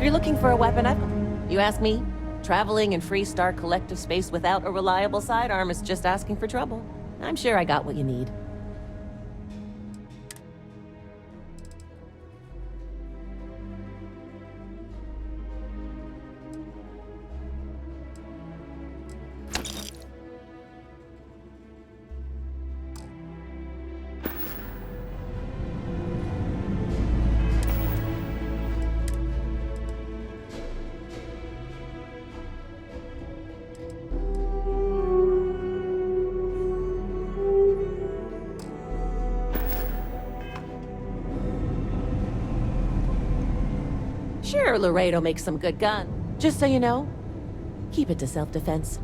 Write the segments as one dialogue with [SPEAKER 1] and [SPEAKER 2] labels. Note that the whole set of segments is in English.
[SPEAKER 1] you're looking for a weapon, you ask me, traveling in Freestar collective space without a reliable sidearm is just asking for trouble. I'm sure I got what you need. Sure, Laredo makes some good gun. Just so you know, keep it to self-defense.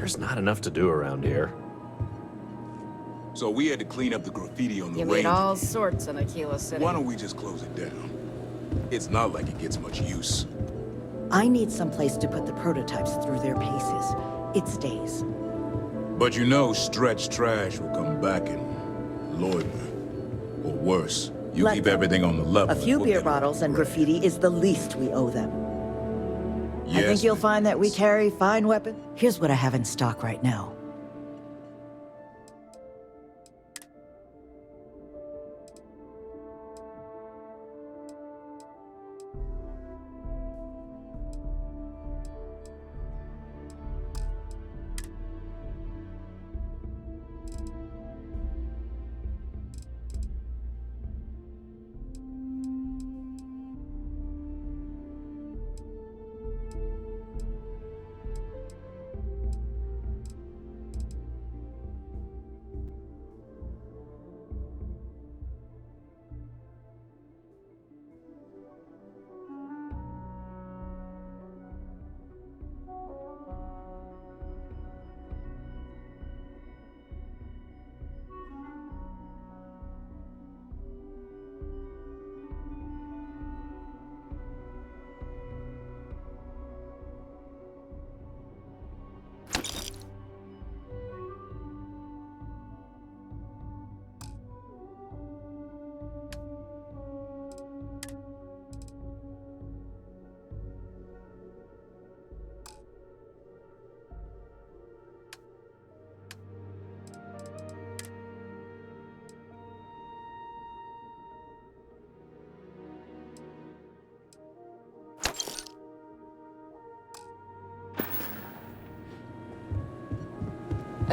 [SPEAKER 2] There's not enough to do around here.
[SPEAKER 3] So we had to clean up the graffiti on the
[SPEAKER 4] You
[SPEAKER 3] range.
[SPEAKER 4] meet all sorts in Aquila City.
[SPEAKER 3] Why don't we just close it down? It's not like it gets much use.
[SPEAKER 5] I need some place to put the prototypes through their paces. It stays.
[SPEAKER 3] But you know stretched trash will come back and loiter. Or worse, you
[SPEAKER 5] Let
[SPEAKER 3] keep
[SPEAKER 5] them.
[SPEAKER 3] everything on the level.
[SPEAKER 5] A few
[SPEAKER 3] and we'll
[SPEAKER 5] beer
[SPEAKER 3] get
[SPEAKER 5] bottles and
[SPEAKER 3] right.
[SPEAKER 5] graffiti is the least we owe them. I
[SPEAKER 3] Yes,
[SPEAKER 5] think you'll
[SPEAKER 3] ma'am.
[SPEAKER 5] find that we carry fine weapons. Here's what I have in stock right now.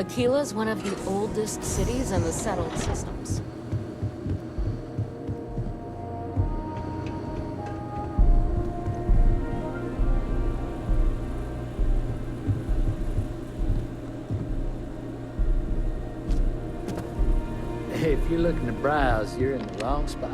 [SPEAKER 4] Aquila's one of the oldest cities in the settled systems.
[SPEAKER 6] Hey, if you're looking to browse, you're in the wrong spot.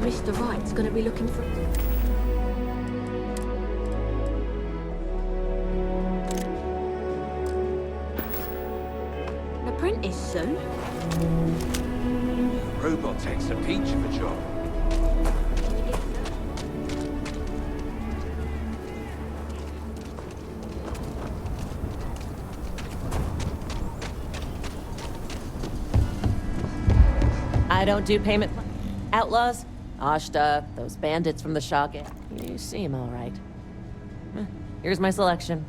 [SPEAKER 4] Mr. Wright's gonna be looking for... an apprentice soon?
[SPEAKER 7] Robot takes a peach of a job.
[SPEAKER 1] I don't do payment... Outlaws? Ashta, those bandits from the Shock. You seem all right. Here's my selection.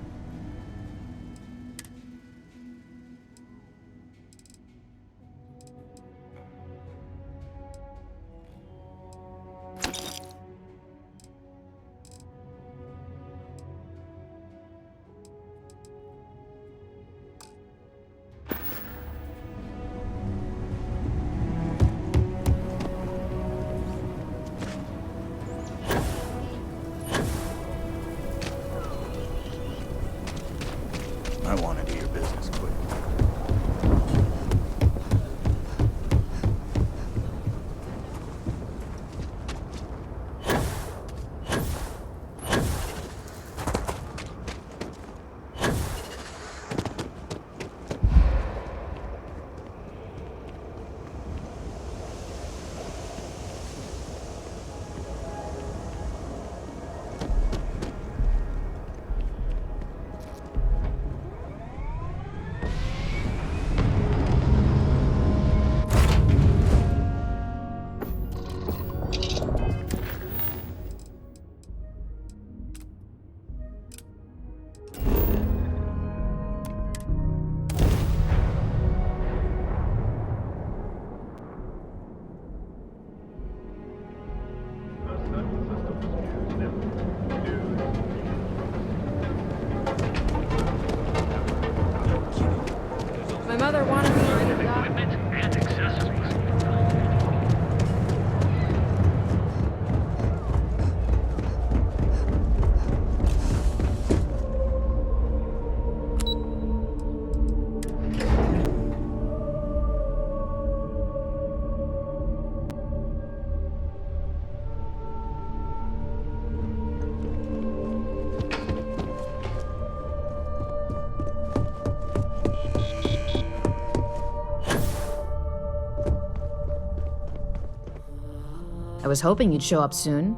[SPEAKER 8] I was hoping you'd show up soon.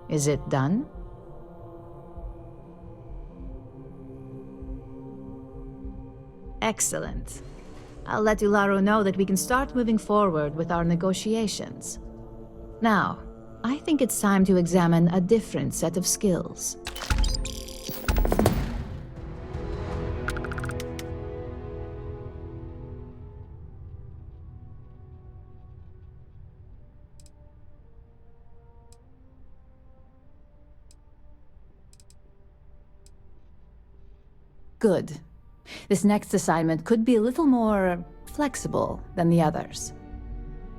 [SPEAKER 8] Is it done? Excellent. I'll let Ularo know that we can start moving forward with our negotiations. Now, I think it's time to examine a different set of skills. Good. This next assignment could be a little more flexible than the others.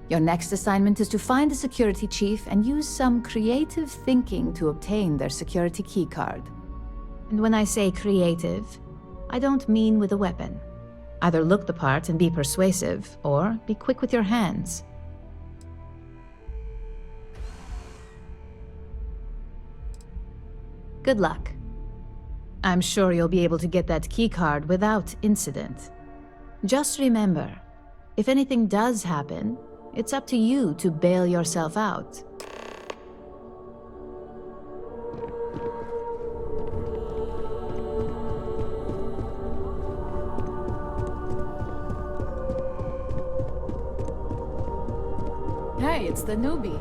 [SPEAKER 8] Your next assignment is to find the security chief and use some creative thinking to obtain their security keycard. And when I say creative, I don't mean with a weapon. Either look the part and be persuasive, or be quick with your hands. Good luck. I'm sure you'll be able to get that keycard without incident. Just remember, if anything does happen, it's up to you to bail yourself out. Hey, it's the newbie.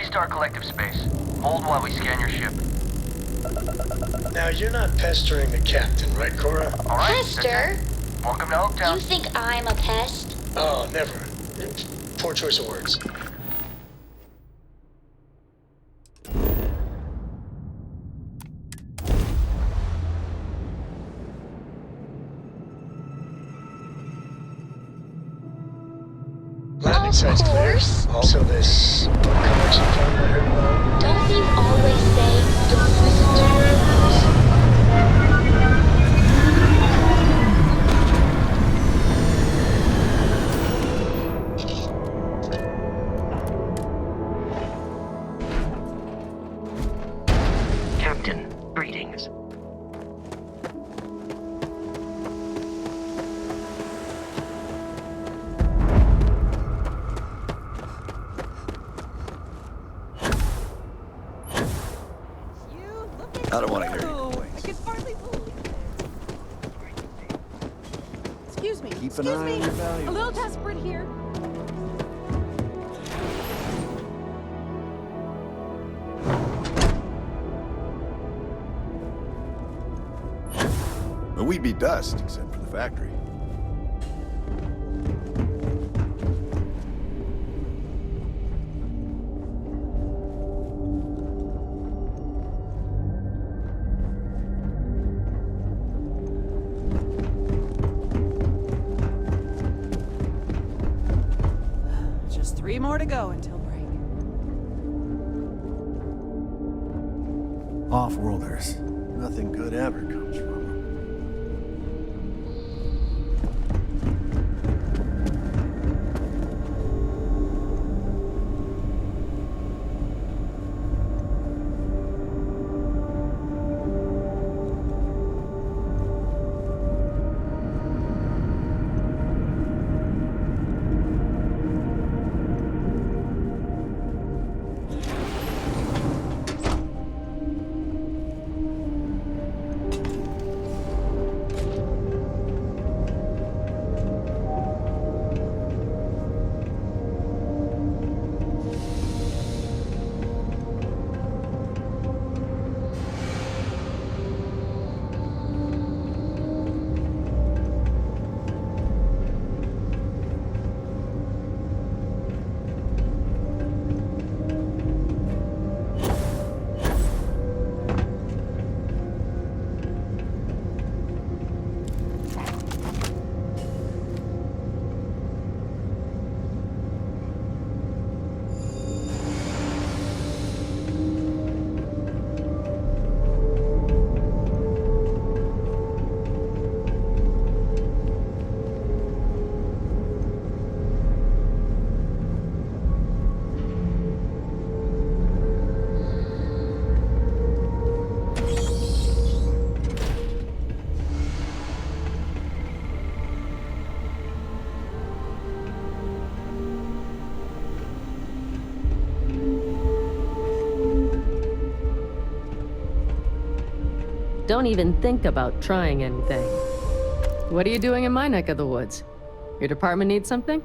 [SPEAKER 7] Star collective space. Hold while we scan your ship.
[SPEAKER 9] Now, you're not pestering the captain, right, Cora?
[SPEAKER 7] All right.
[SPEAKER 10] Pester?
[SPEAKER 7] Welcome to Oaktown.
[SPEAKER 10] You think I'm a pest?
[SPEAKER 9] Oh, never. Poor choice of words. Landing site's clear. Also, this collection fund I heard about.
[SPEAKER 10] Don't you always say don't listen to rumors?
[SPEAKER 11] Captain, greetings.
[SPEAKER 12] I don't want to hear any complaints.
[SPEAKER 1] I can hardly believe it. Excuse me.
[SPEAKER 12] Keep an eye on your valuables.
[SPEAKER 1] A little desperate here.
[SPEAKER 12] But we'd be dust, except for the factory. to go until break.
[SPEAKER 11] Off-worlders. Nothing good ever comes from them.
[SPEAKER 1] Don't even think about trying anything. What are you doing in my neck of the woods? Your department needs something?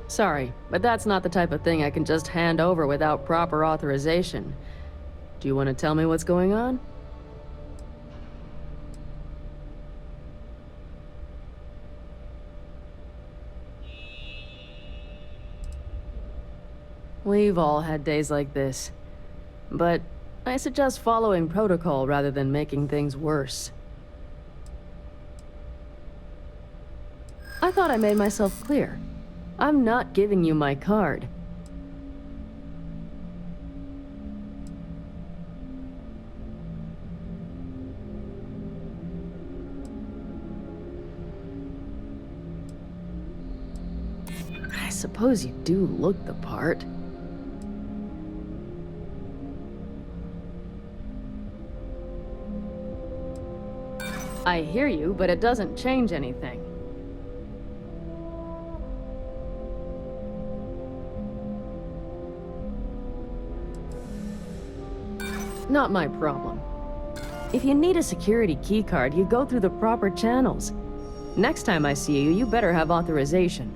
[SPEAKER 1] Sorry, but that's not the type of thing I can just hand over without proper authorization. Do you want to tell me what's going on? We've all had days like this. But I suggest following protocol rather than making things worse. I thought I made myself clear. I'm not giving you my card. I suppose you do look the part. I hear you, but it doesn't change anything. Not my problem. If you need a security keycard, you go through the proper channels. Next time I see you, you better have authorization.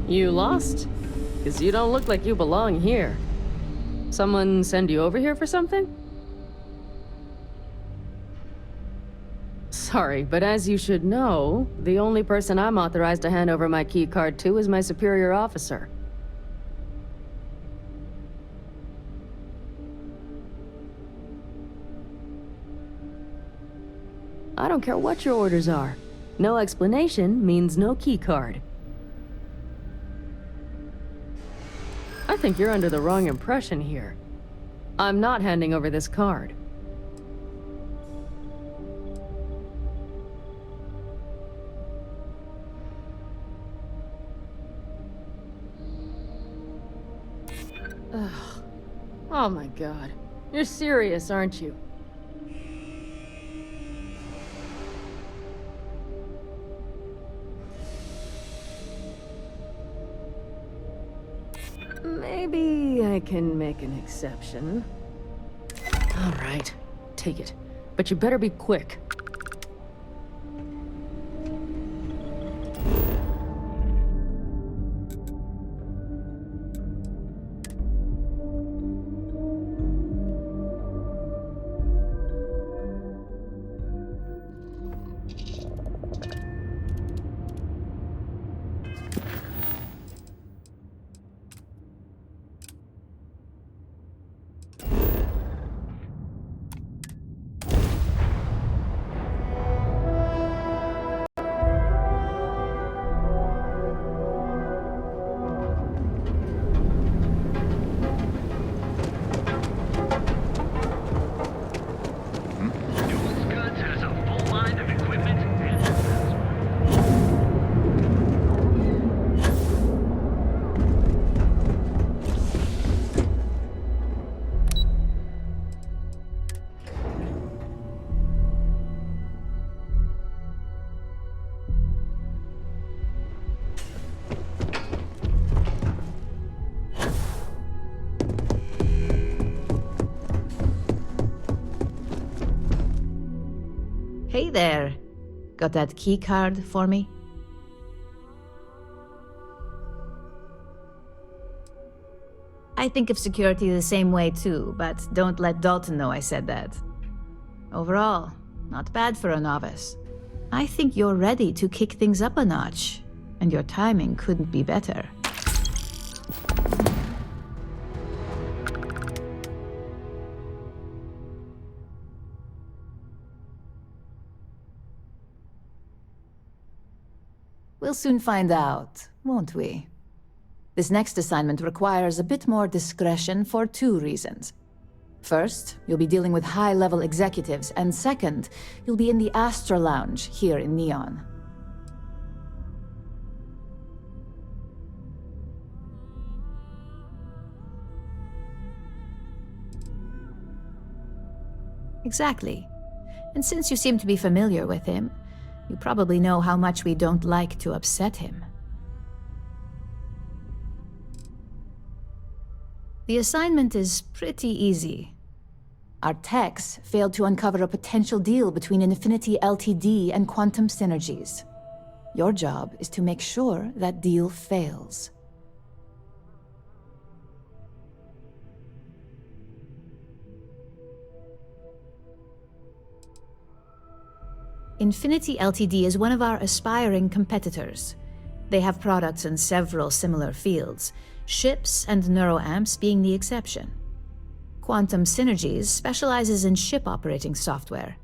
[SPEAKER 1] You lost? Because you don't look like you belong here. Someone send you over here for something? Sorry, but as you should know, the only person I'm authorized to hand over my key card to is my superior officer. I don't care what your orders are. No explanation means no key card. I think you're under the wrong impression here. I'm not handing over this card. Ugh. Oh my god. You're serious, aren't you? Maybe I can make an exception. All right, take it. But you better be quick.
[SPEAKER 8] Hey there. Got that key card for me? I think of security the same way too, but don't let Dalton know I said that. Overall, not bad for a novice. I think you're ready to kick things up a notch, and your timing couldn't be better. We'll soon find out, won't we? This next assignment requires a bit more discretion for 2 reasons. First, you'll be dealing with high-level executives, and second, you'll be in the Astra Lounge here in Neon. Exactly. And since you seem to be familiar with him, you probably know how much we don't like to upset him. The assignment is pretty easy. Our techs failed to uncover a potential deal between Infinity Ltd. And Quantum Synergies. Your job is to make sure that deal fails. Infinity Ltd. Is one of our aspiring competitors. They have products in several similar fields, ships and neuroamps being the exception. Quantum Synergies specializes in ship operating software.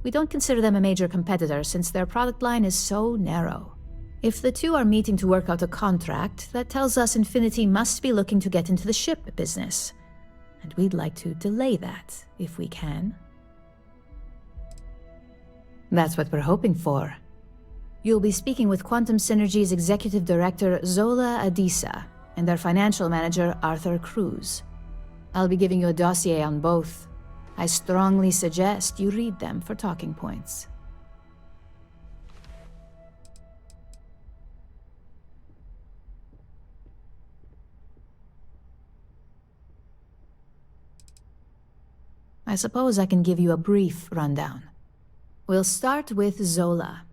[SPEAKER 8] We don't consider them a major competitor since their product line is so narrow. If the two are meeting to work out a contract, that tells us Infinity must be looking to get into the ship business. And we'd like to delay that, if we can. That's what we're hoping for. You'll be speaking with Quantum Synergy's Executive Director Zola Adisa and their Financial Manager Arthur Cruz. I'll be giving you a dossier on both. I strongly suggest you read them for talking points. I suppose I can give you a brief rundown. We'll start with Zola.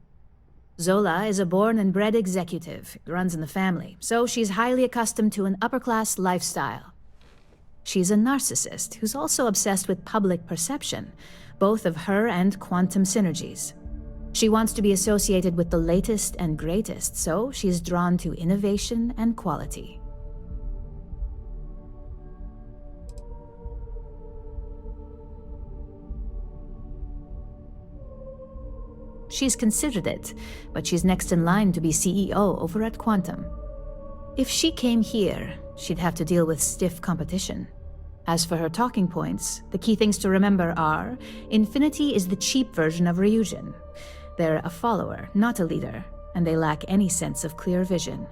[SPEAKER 8] Zola is a born and bred executive. It runs in the family, so she's highly accustomed to an upper-class lifestyle. She's a narcissist who's also obsessed with public perception, both of her and Quantum Synergies. She wants to be associated with the latest and greatest, so she's drawn to innovation and quality. She's considered it, but she's next in line to be CEO over at Quantum. If she came here, she'd have to deal with stiff competition. As for her talking points, the key things to remember are, Infinity is the cheap version of Ryujin. They're a follower, not a leader, and they lack any sense of clear vision.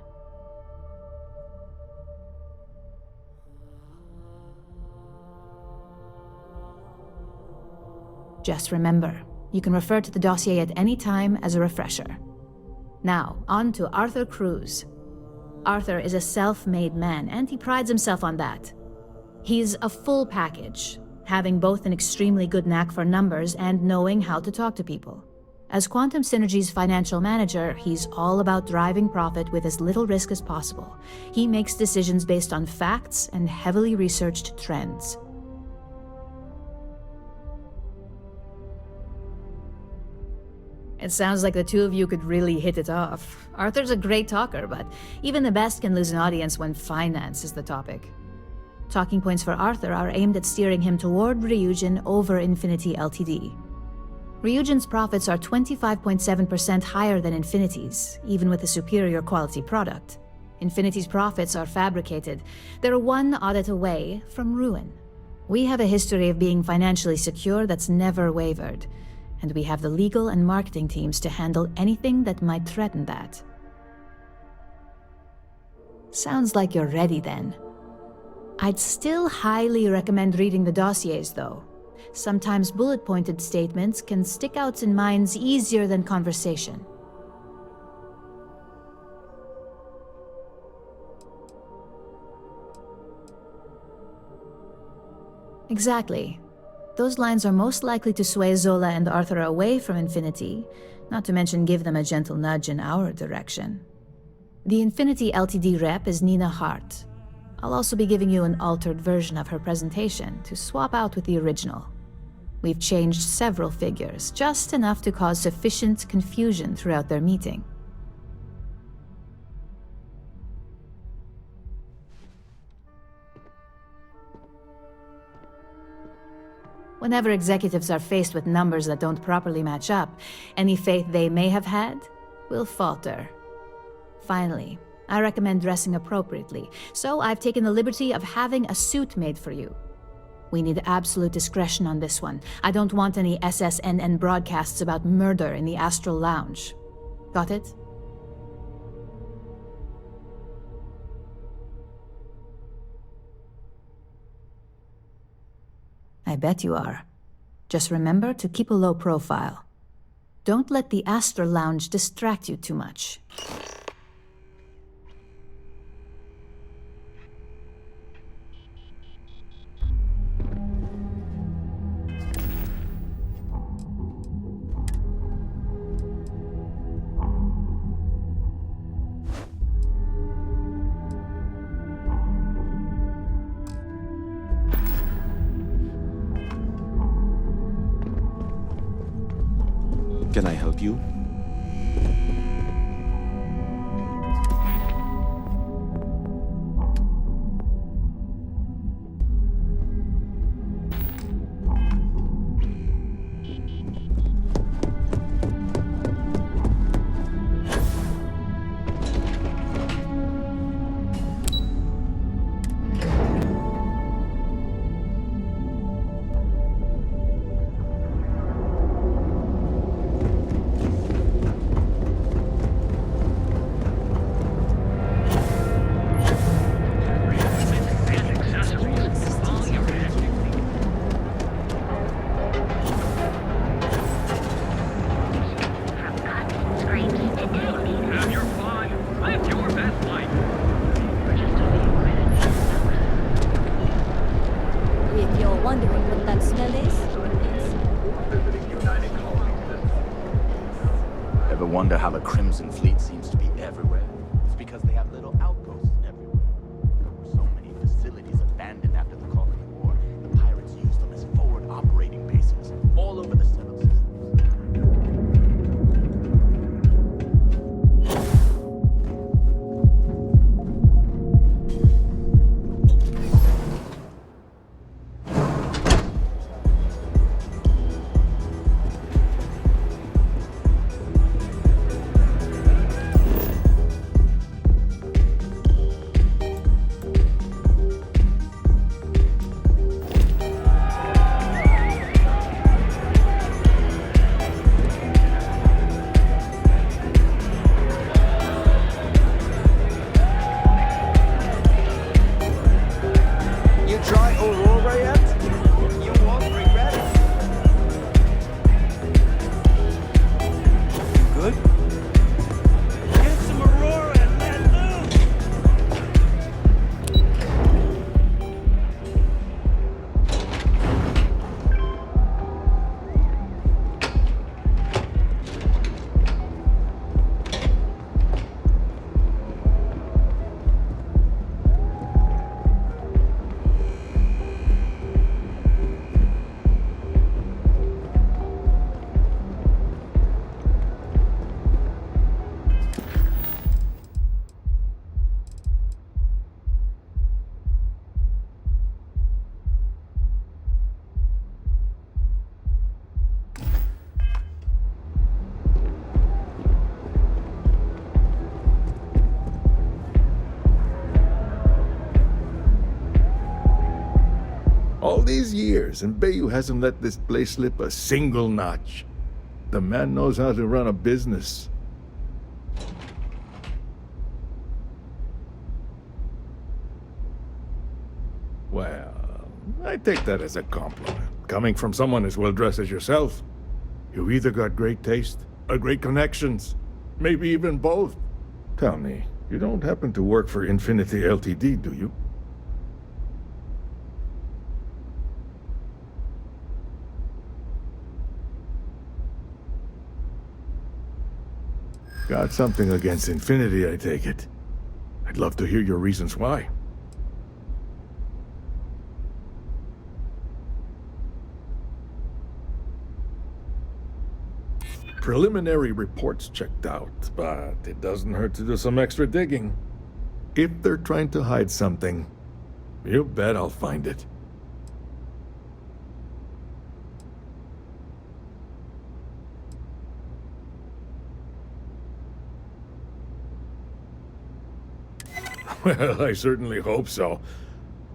[SPEAKER 8] Just remember, you can refer to the dossier at any time as a refresher. Now, on to Arthur Cruz. Arthur is a self-made man, and he prides himself on that. He's a full package, having both an extremely good knack for numbers and knowing how to talk to people. As Quantum Synergy's financial manager, he's all about driving profit with as little risk as possible. He makes decisions based on facts and heavily researched trends. It sounds like the two of you could really hit it off. Arthur's a great talker, but even the best can lose an audience when finance is the topic. Talking points for Arthur are aimed at steering him toward Ryujin over Infinity Ltd. Ryujin's profits are 25.7% higher than Infinity's, even with a superior quality product. Infinity's profits are fabricated. They're one audit away from ruin. We have a history of being financially secure that's never wavered, and we have the legal and marketing teams to handle anything that might threaten that. Sounds like you're ready then. I'd still highly recommend reading the dossiers, though. Sometimes bullet-pointed statements can stick out in minds easier than conversation. Exactly. Those lines are most likely to sway Zola and Arthur away from Infinity, not to mention give them a gentle nudge in our direction. The Infinity Ltd rep is Nina Hart. I'll also be giving you an altered version of her presentation to swap out with the original. We've changed several figures, just enough to cause sufficient confusion throughout their meeting. Whenever executives are faced with numbers that don't properly match up, any faith they may have had will falter. Finally, I recommend dressing appropriately, so I've taken the liberty of having a suit made for you. We need absolute discretion on this one. I don't want any SSNN broadcasts about murder in the Astral Lounge. Got it? I bet you are. Just remember to keep a low profile. Don't let the Astral Lounge distract you too much.
[SPEAKER 13] Can I help you?
[SPEAKER 14] Wonder how the Crimson Fleet seems to be everywhere. It's because they have little outposts everywhere. There were so many facilities abandoned after the Colony War. The pirates used them as forward operating bases all over the settled systems.
[SPEAKER 15] All these years, and Bayou hasn't let this place slip a single notch. The man knows how to run a business. Well, I take that as a compliment. Coming from someone as well-dressed as yourself, you either got great taste or great connections. Maybe even both. Tell me, you don't happen to work for Infinity Ltd, do you? Got something against Infinity, I take it. I'd love to hear your reasons why. Preliminary reports checked out, but it doesn't hurt to do some extra digging. If they're trying to hide something, you bet I'll find it. Well, I certainly hope so.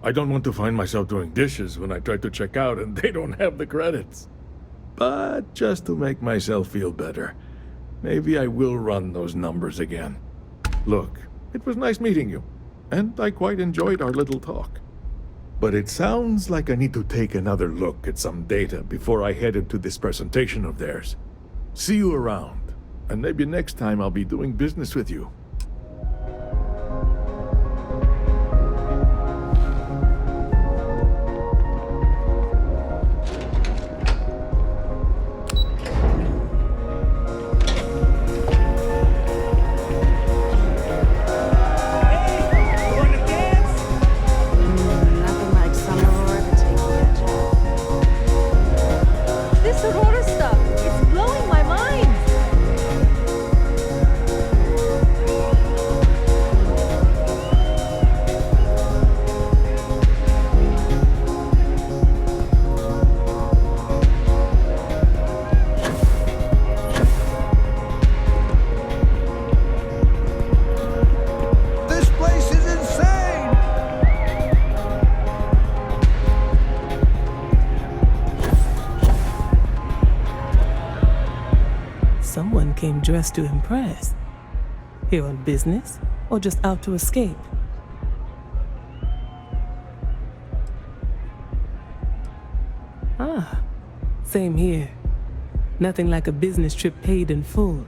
[SPEAKER 15] I don't want to find myself doing dishes when I try to check out and they don't have the credits. But just to make myself feel better, maybe I will run those numbers again. Look, it was nice meeting you, and I quite enjoyed our little talk. But it sounds like I need to take another look at some data before I head into this presentation of theirs. See you around, and maybe next time I'll be doing business with you.
[SPEAKER 16] Came dressed to impress. Here on business, or just out to escape? Ah, same here. Nothing like a business trip paid in full,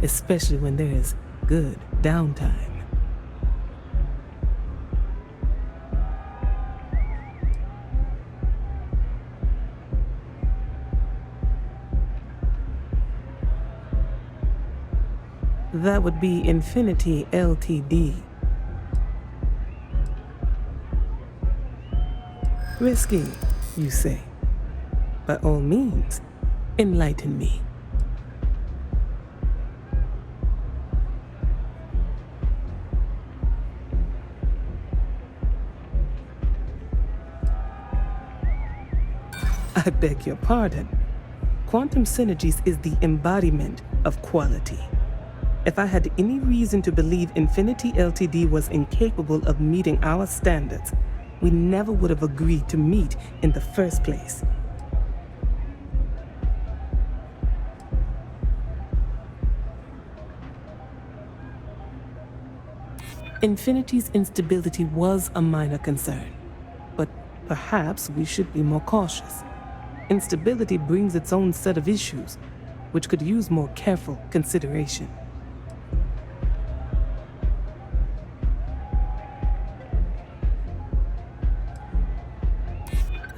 [SPEAKER 16] especially when there is good downtime. That would be Infinity Ltd. Risky, you say? By all means, enlighten me. I beg your pardon. Quantum Synergies is the embodiment of quality. If I had any reason to believe Infinity Ltd was incapable of meeting our standards, we never would have agreed to meet in the first place. Infinity's instability was a minor concern, but perhaps we should be more cautious. Instability brings its own set of issues, which could use more careful consideration.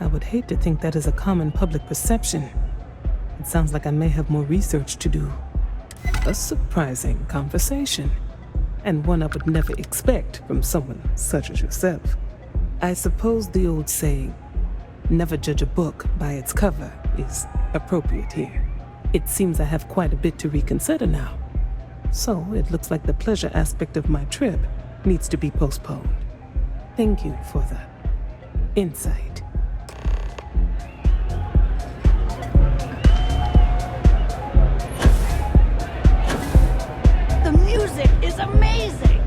[SPEAKER 16] I would hate to think that is a common public perception. It sounds like I may have more research to do. A surprising conversation, and one I would never expect from someone such as yourself. I suppose the old saying, never judge a book by its cover, is appropriate here. It seems I have quite a bit to reconsider now. So it looks like the pleasure aspect of my trip needs to be postponed. Thank you for the insight.
[SPEAKER 5] The music is amazing!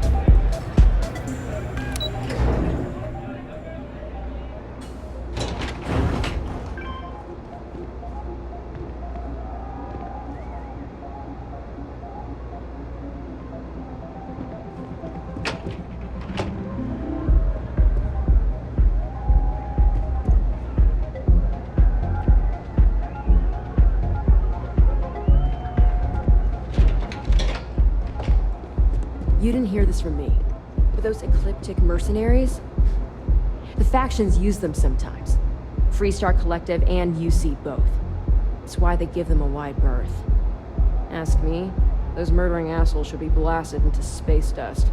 [SPEAKER 4] You didn't hear this from me, but those ecliptic mercenaries? The factions use them sometimes. Freestar Collective and UC both. It's why they give them a wide berth. Ask me, Those murdering assholes should be blasted into space dust.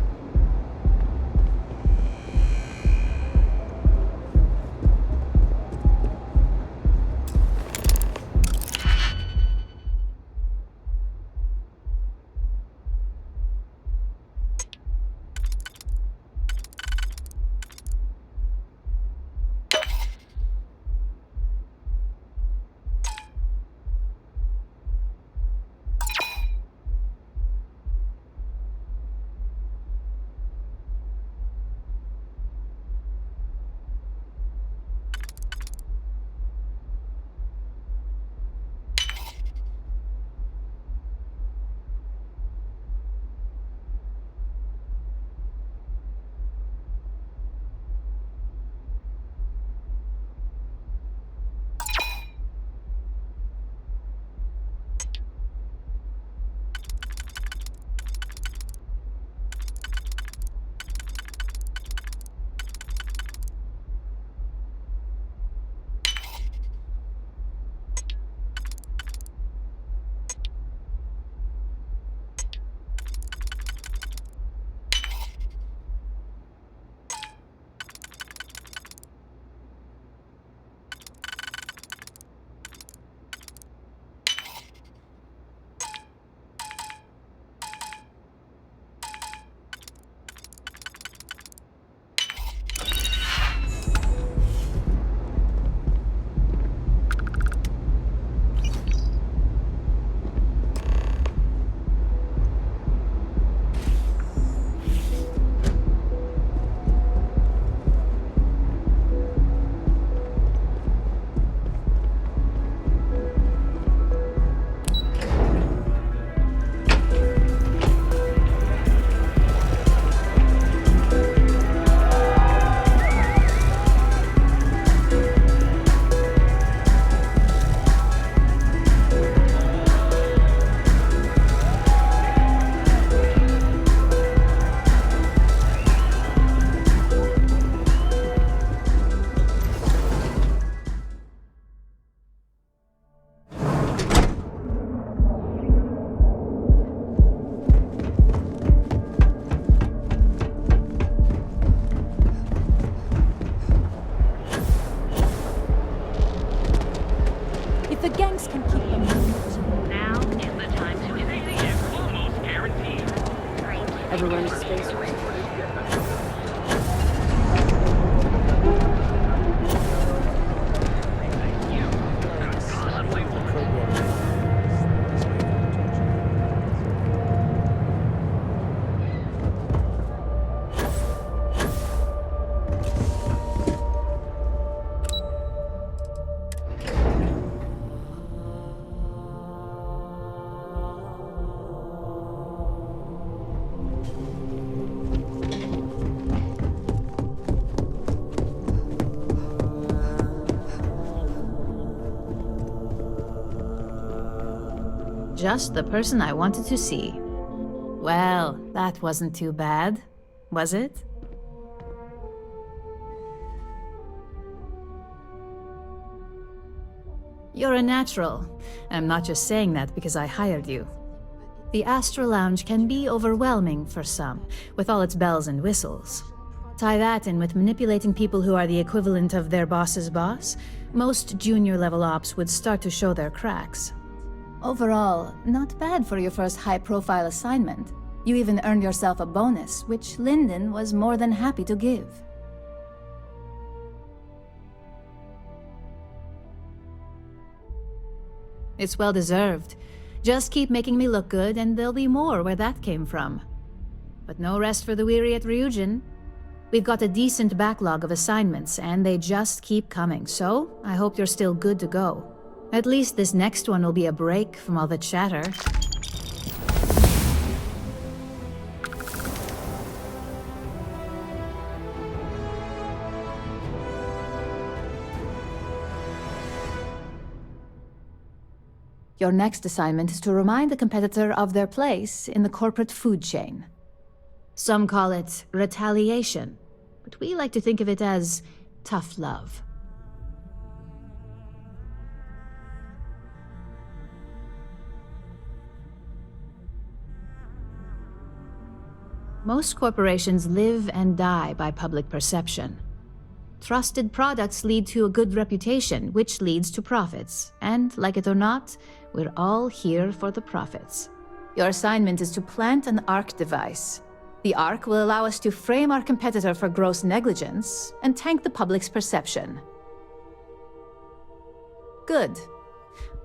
[SPEAKER 10] The gangs can keep them moving. Now is the time to initiate. Almost guaranteed.
[SPEAKER 4] Everyone's space.
[SPEAKER 8] Just the person I wanted to see. Well, that wasn't too bad, was it? You're a natural. I'm not just saying that because I hired you. The Astral Lounge can be overwhelming for some, with all its bells and whistles. Tie that in with manipulating people who are the equivalent of their boss's boss, most junior-level ops would start to show their cracks. Overall, not bad for your first high-profile assignment. You even earned yourself a bonus, which Lyndon was more than happy to give. It's well-deserved. Just keep making me look good, and there'll be more where that came from. But no rest for the weary at Ryujin. We've got a decent backlog of assignments, and they just keep coming, so I hope you're still good to go. At least this next one will be a break from all the chatter. Your next assignment is to remind the competitor of their place in the corporate food chain. Some call it retaliation, but we like to think of it as tough love. Most corporations live and die by public perception. Trusted products lead to a good reputation, which leads to profits. And, like it or not, we're all here for the profits. Your assignment is to plant an ARC device. The ARC will allow us to frame our competitor for gross negligence and tank the public's perception. Good.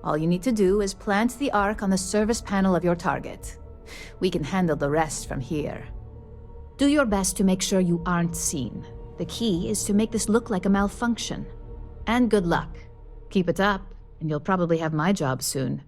[SPEAKER 8] All you need to do is plant the ARC on the service panel of your target. We can handle the rest from here. Do your best to make sure you aren't seen. The key is to make this look like a malfunction. And good luck. Keep it up, and you'll probably have my job soon.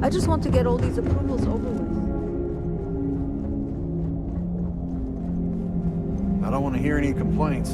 [SPEAKER 4] I just want to get all these approvals over with.
[SPEAKER 11] I don't want to hear any complaints.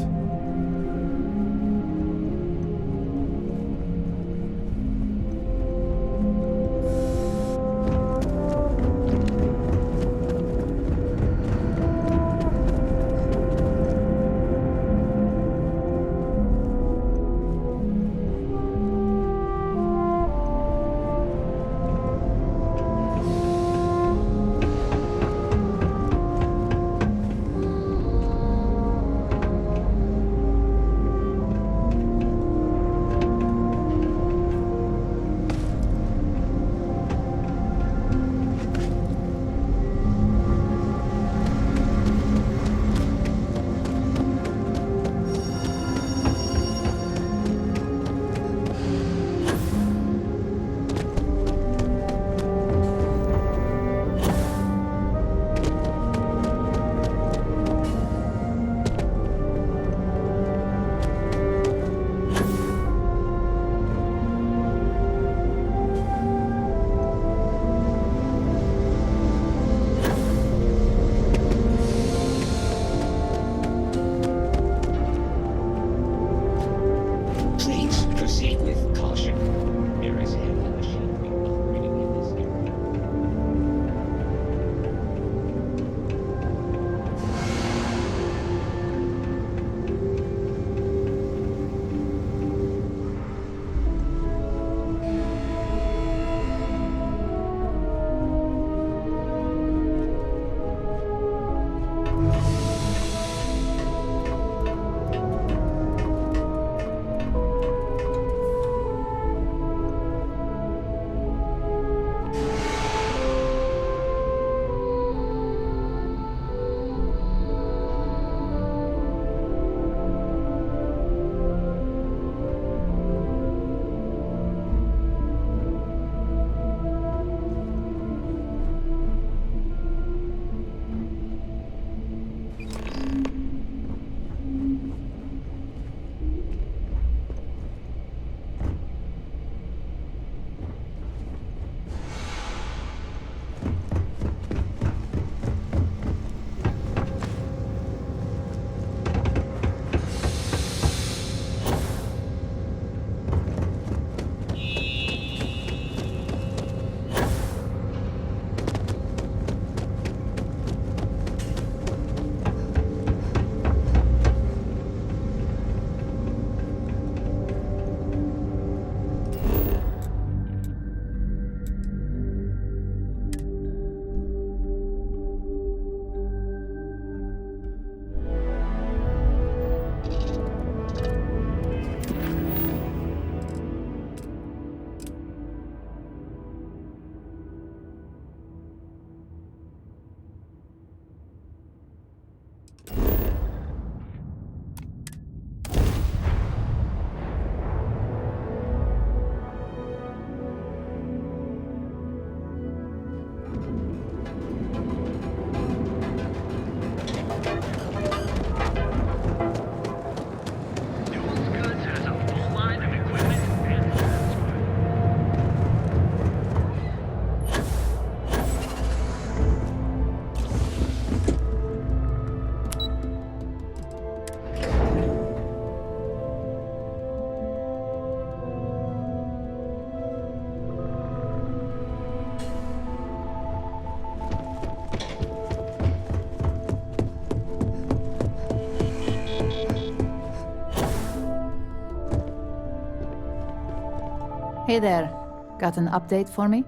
[SPEAKER 8] Hey there. Got an update for me?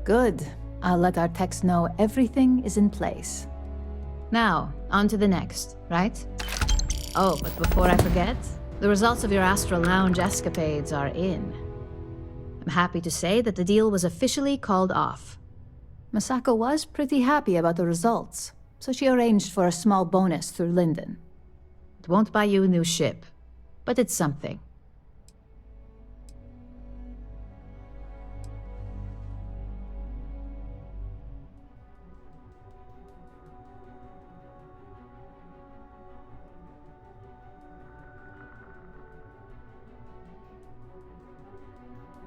[SPEAKER 8] Good. I'll let our techs know everything is in place. Now, on to the next, right? Oh, but before I forget, the results of your Astral Lounge escapades are in. I'm happy to say that the deal was officially called off. Masako was pretty happy about the results, so she arranged for a small bonus through Linden. It won't buy you a new ship, but it's something.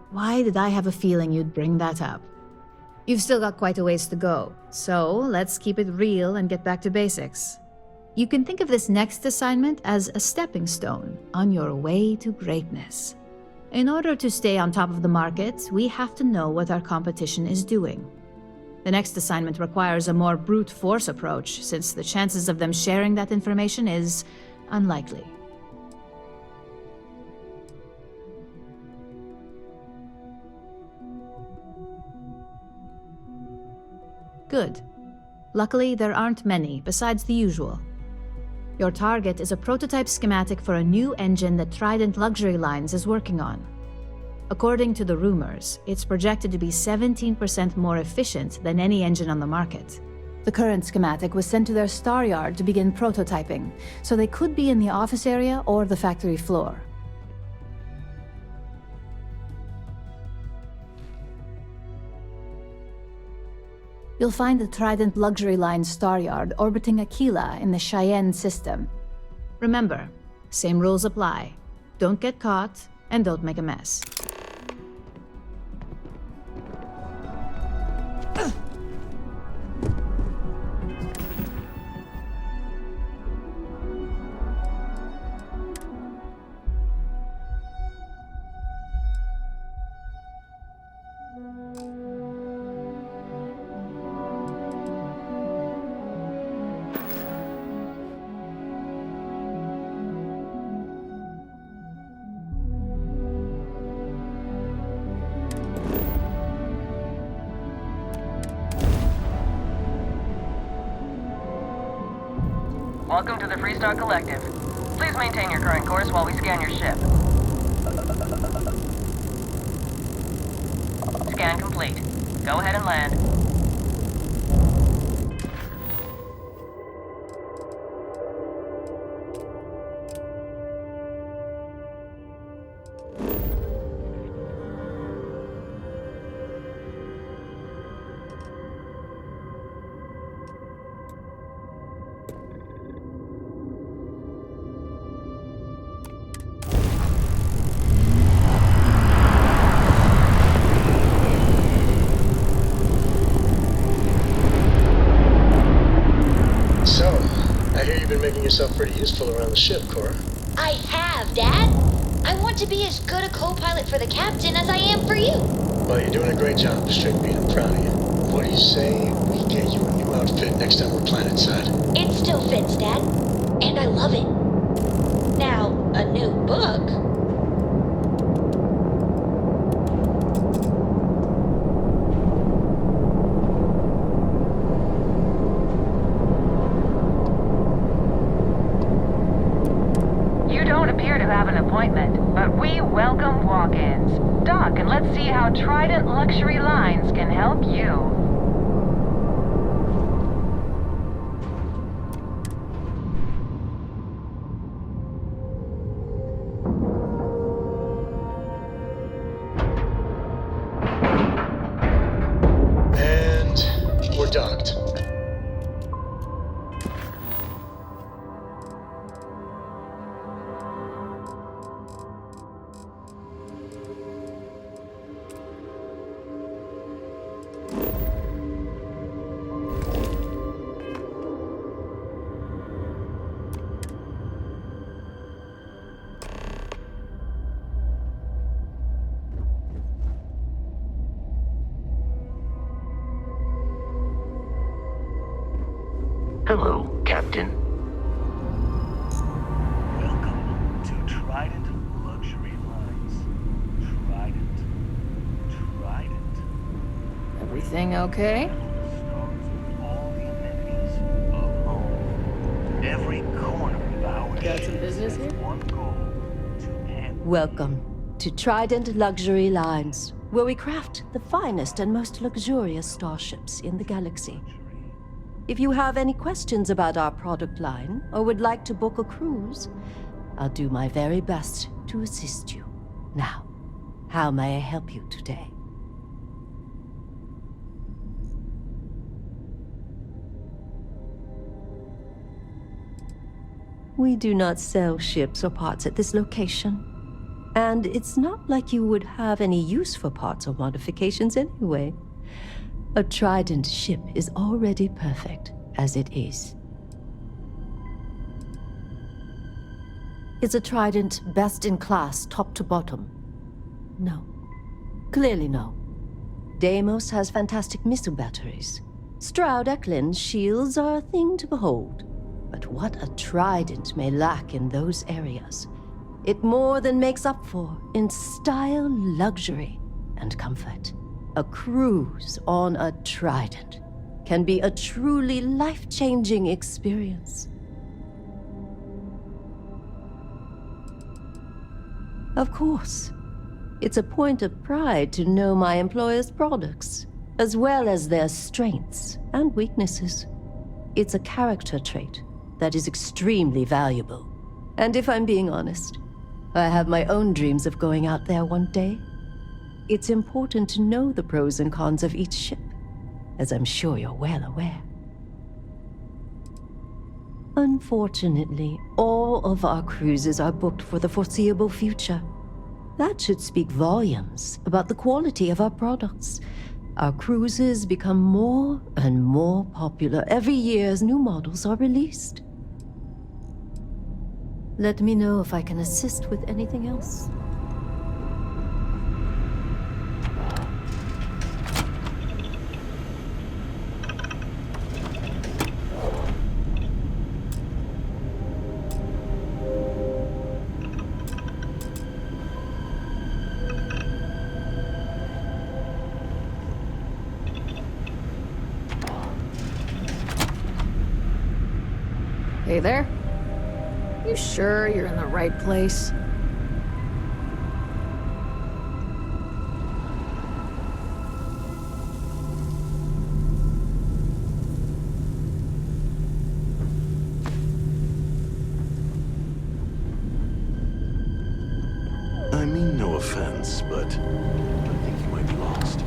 [SPEAKER 8] Why did I have a feeling you'd bring that up? You've still got quite a ways to go, so let's keep it real and get back to basics. You can think of this next assignment as a stepping stone on your way to greatness. In order to stay on top of the market, we have to know what our competition is doing. The next assignment requires a more brute force approach, since the chances of them sharing that information is unlikely. Good. Luckily, there aren't many, besides the usual. Your target is a prototype schematic for a new engine that Trident Luxury Lines is working on. According to the rumors, it's projected to be 17% more efficient than any engine on the market. The current schematic was sent to their star yard to begin prototyping, so they could be in the office area or the factory floor. You'll find the Trident Luxury Line star yard orbiting Aquila in the Cheyenne system. Remember, same rules apply. Don't get caught, and don't make a mess.
[SPEAKER 1] Welcome to the Freestar Collective. Please maintain your current course while we scan your ship. Scan complete. Go ahead and land.
[SPEAKER 9] Yourself pretty useful around the ship, Cora.
[SPEAKER 17] I have, Dad. I want to be as good a co-pilot for the captain as I am for you.
[SPEAKER 9] Well, you're doing a great job, Strict being I'm proud of you. What do you say we get you a new outfit next time we're planetside?
[SPEAKER 17] It still fits, Dad. And I love it. Now, a new book.
[SPEAKER 1] But we welcome walk-ins. Doc, and let's see how Trident Luxury Lines can help you.
[SPEAKER 9] And we're docked.
[SPEAKER 7] Hello, Captain.
[SPEAKER 10] Welcome to Trident Luxury Lines. Trident.
[SPEAKER 8] Everything okay?
[SPEAKER 10] All the amenities of home. Every corner of our
[SPEAKER 4] Got some
[SPEAKER 10] ship
[SPEAKER 4] business
[SPEAKER 10] has
[SPEAKER 4] here?
[SPEAKER 10] one goal: to end.
[SPEAKER 18] Welcome to Trident Luxury Lines, where we craft the finest and most luxurious starships in the galaxy. If you have any questions about our product line or would like to book a cruise, I'll do my very best to assist you. Now, how may I help you today? We do not sell ships or parts at this location. And it's not like you would have any use for parts or modifications anyway. A Trident ship is already perfect as it is. Is a Trident best in class, top to bottom? No. Clearly no. Deimos has fantastic missile batteries. Stroud Eklund's shields are a thing to behold. But what a Trident may lack in those areas, it more than makes up for in style, luxury, and comfort. A cruise on a Trident can be a truly life-changing experience. Of course, it's a point of pride to know my employer's products, as well as their strengths and weaknesses. It's a character trait that is extremely valuable. And if I'm being honest, I have my own dreams of going out there one day. It's important to know the pros and cons of each ship, as I'm sure you're well aware. Unfortunately, all of our cruises are booked for the foreseeable future. That should speak volumes about the quality of our products. Our cruises become more and more popular every year as new models are released. Let me know if I can assist with anything else.
[SPEAKER 8] Hey there. You sure you're in the right place?
[SPEAKER 2] I mean no offense, but I think you might be lost.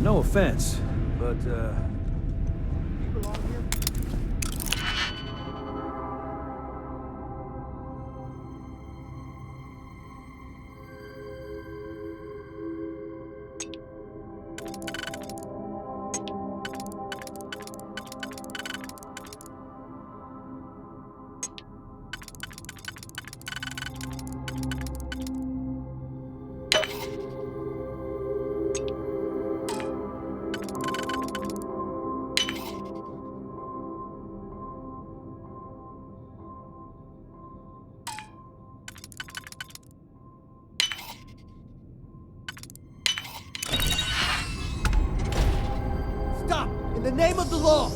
[SPEAKER 12] No offense, but, you belong here?
[SPEAKER 19] Stop! In the name of the law!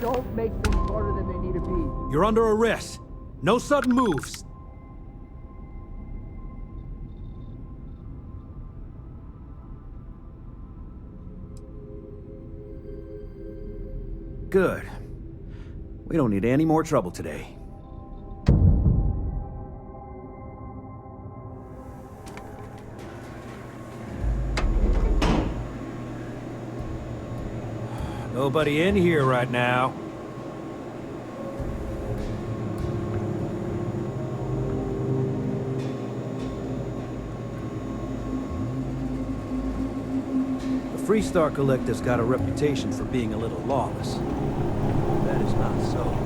[SPEAKER 19] Don't make things harder than they need to be.
[SPEAKER 12] You're under arrest. No sudden moves. Good. We don't need any more trouble today. Nobody in here right now. The Freestar Collector's got a reputation for being a little lawless. That is not so.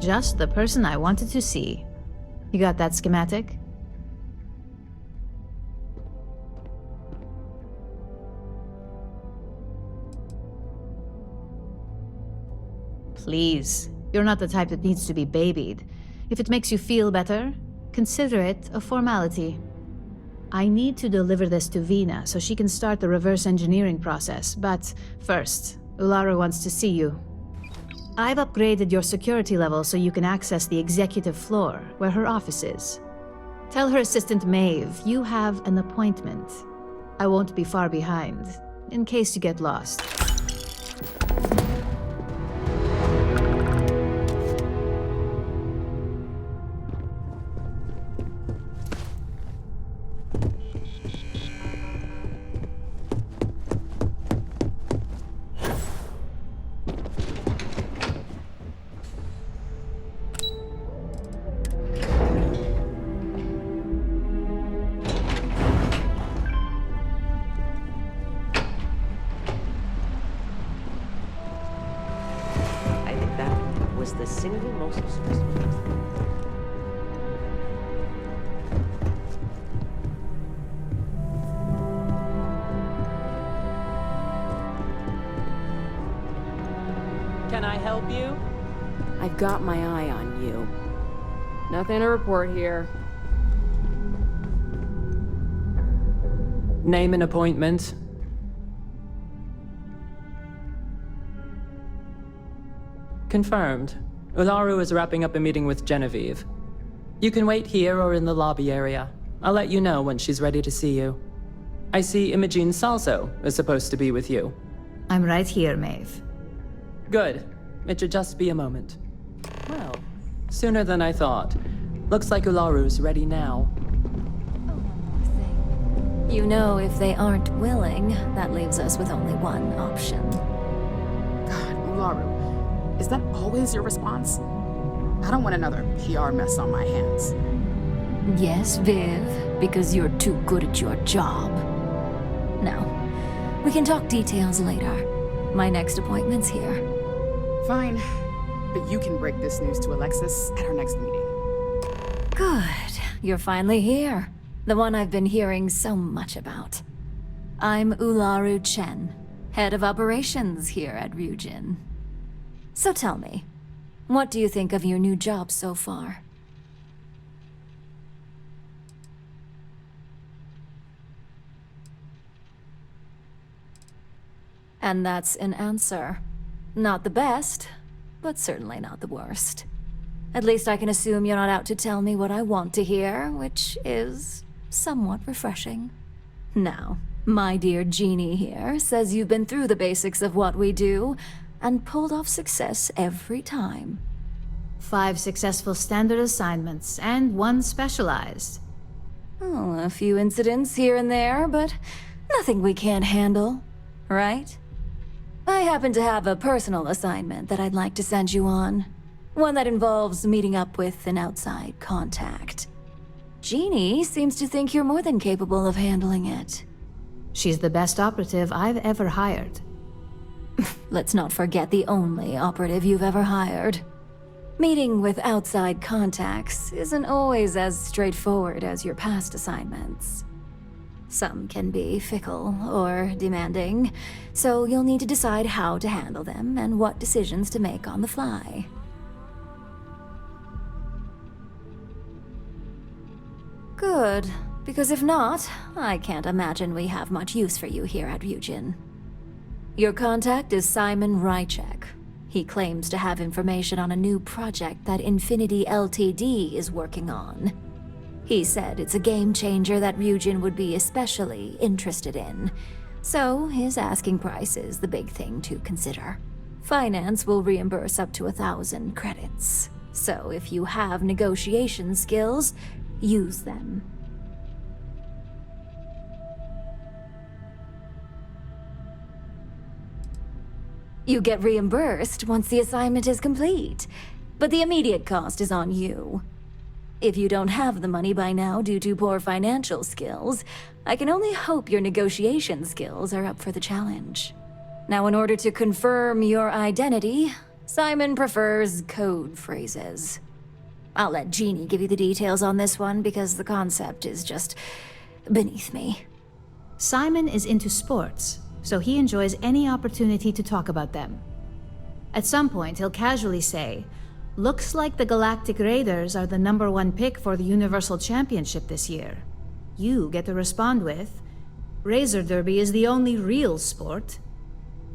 [SPEAKER 8] Just the person I wanted to see. You got that schematic? Please, you're not the type that needs to be babied. If it makes you feel better, consider it a formality. I need to deliver this to Vina so she can start the reverse engineering process, but first, Ulara wants to see you. I've upgraded your security level so you can access the executive floor, where her office is. Tell her assistant Maeve you have an appointment. I won't be far behind, in case you get lost.
[SPEAKER 1] The single most stressful. Can I help you?
[SPEAKER 4] I've got my eye on you. Nothing to report here.
[SPEAKER 20] Name and appointment. Confirmed. Ularu is wrapping up a meeting with Genevieve. You can wait here or in the lobby area. I'll let you know when she's ready to see you. I see Imogene Salso is supposed to be with you.
[SPEAKER 8] I'm right here, Maeve.
[SPEAKER 20] Good. It should just be a moment. Well, sooner than I thought. Looks like Ularu's ready now.
[SPEAKER 21] You know, if they aren't willing, that leaves us with only one option.
[SPEAKER 22] God, Ularu, is that always your response? I don't want another PR mess on my hands.
[SPEAKER 21] Yes, Viv, because you're too good at your job. Now, we can talk details later. My next appointment's here.
[SPEAKER 22] Fine, but you can break this news to Alexis at our next meeting.
[SPEAKER 21] Good. You're finally here. The one I've been hearing so much about. I'm Ularu Chen, head of operations here at Ryujin. So tell me, what do you think of your new job so far? And that's an answer. Not the best, but certainly not the worst. At least I can assume you're not out to tell me what I want to hear, which is somewhat refreshing. Now, my dear Jeannie here says you've been through the basics of what we do and pulled off success every time.
[SPEAKER 8] 5 successful standard assignments and 1 specialized.
[SPEAKER 21] Oh, a few incidents here and there, but nothing we can't handle, right? I happen to have a personal assignment that I'd like to send you on. One that involves meeting up with an outside contact. Jeannie seems to think you're more than capable of handling it.
[SPEAKER 8] She's the best operative I've ever hired.
[SPEAKER 21] Let's not forget the only operative you've ever hired. Meeting with outside contacts isn't always as straightforward as your past assignments. Some can be fickle or demanding, so you'll need to decide how to handle them and what decisions to make on the fly. Good, because if not, I can't imagine we have much use for you here at Ryujin. Your contact is Simon Rychek. He claims to have information on a new project that Infinity Ltd is working on. He said it's a game changer that Ryujin would be especially interested in, so his asking price is the big thing to consider. Finance will reimburse up to 1,000 credits, so if you have negotiation skills, use them. You get reimbursed once the assignment is complete, but the immediate cost is on you. If you don't have the money by now due to poor financial skills, I can only hope your negotiation skills are up for the challenge. Now, in order to confirm your identity, Simon prefers code phrases. I'll let Jeannie give you the details on this one because the concept is just beneath me.
[SPEAKER 8] Simon is into sports, so he enjoys any opportunity to talk about them. At some point, he'll casually say, "Looks like the Galactic Raiders are the #1 pick for the Universal Championship this year." You get to respond with, "Razor Derby is the only real sport."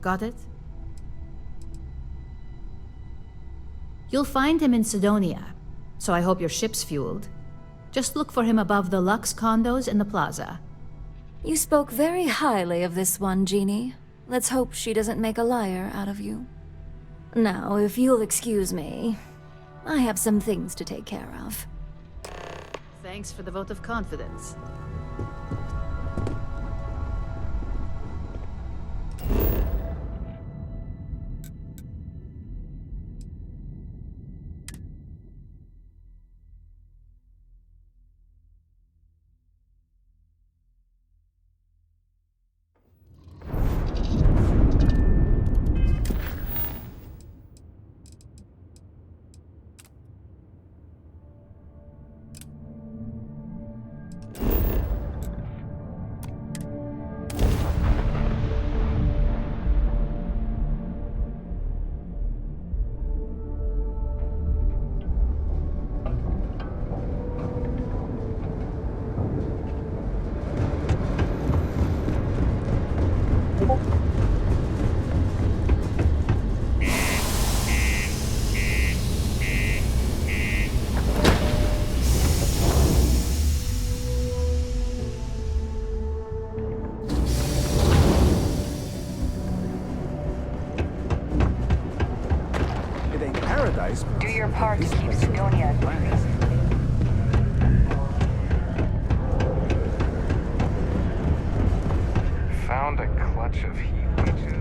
[SPEAKER 8] Got it? You'll find him in Sidonia, so I hope your ship's fueled. Just look for him above the Lux condos in the plaza.
[SPEAKER 21] You spoke very highly of this one, Jeannie. Let's hope she doesn't make a liar out of you. Now, if you'll excuse me, I have some things to take care of.
[SPEAKER 8] Thanks for the vote of confidence.
[SPEAKER 10] part to keep Sidonia at peace.
[SPEAKER 3] Found a clutch of heat leeches.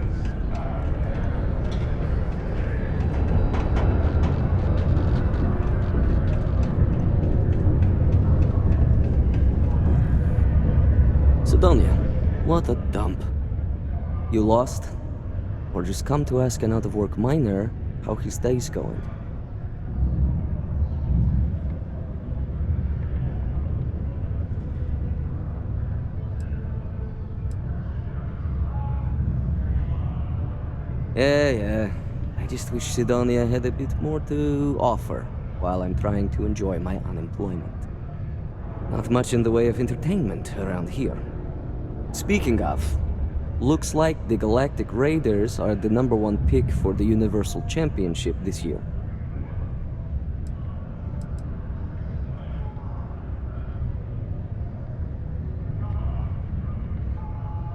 [SPEAKER 6] Sidonia, what a dump. You lost? Or just come to ask an out-of-work miner how his day's going? Yeah. I just wish Sidonia had a bit more to offer while I'm trying to enjoy my unemployment. Not much in the way of entertainment around here. Speaking of, looks like the Galactic Raiders are the #1 pick for the Universal Championship this year.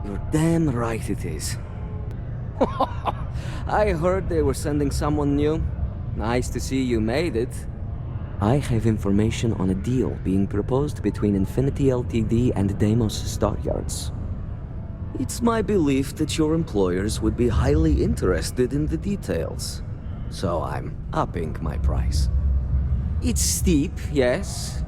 [SPEAKER 6] You're damn right it is. I heard they were sending someone new. Nice to see you made it. I have information on a deal being proposed between Infinity Ltd and Deimos Stockyards. It's my belief that your employers would be highly interested in the details, so I'm upping my price. It's steep, yes,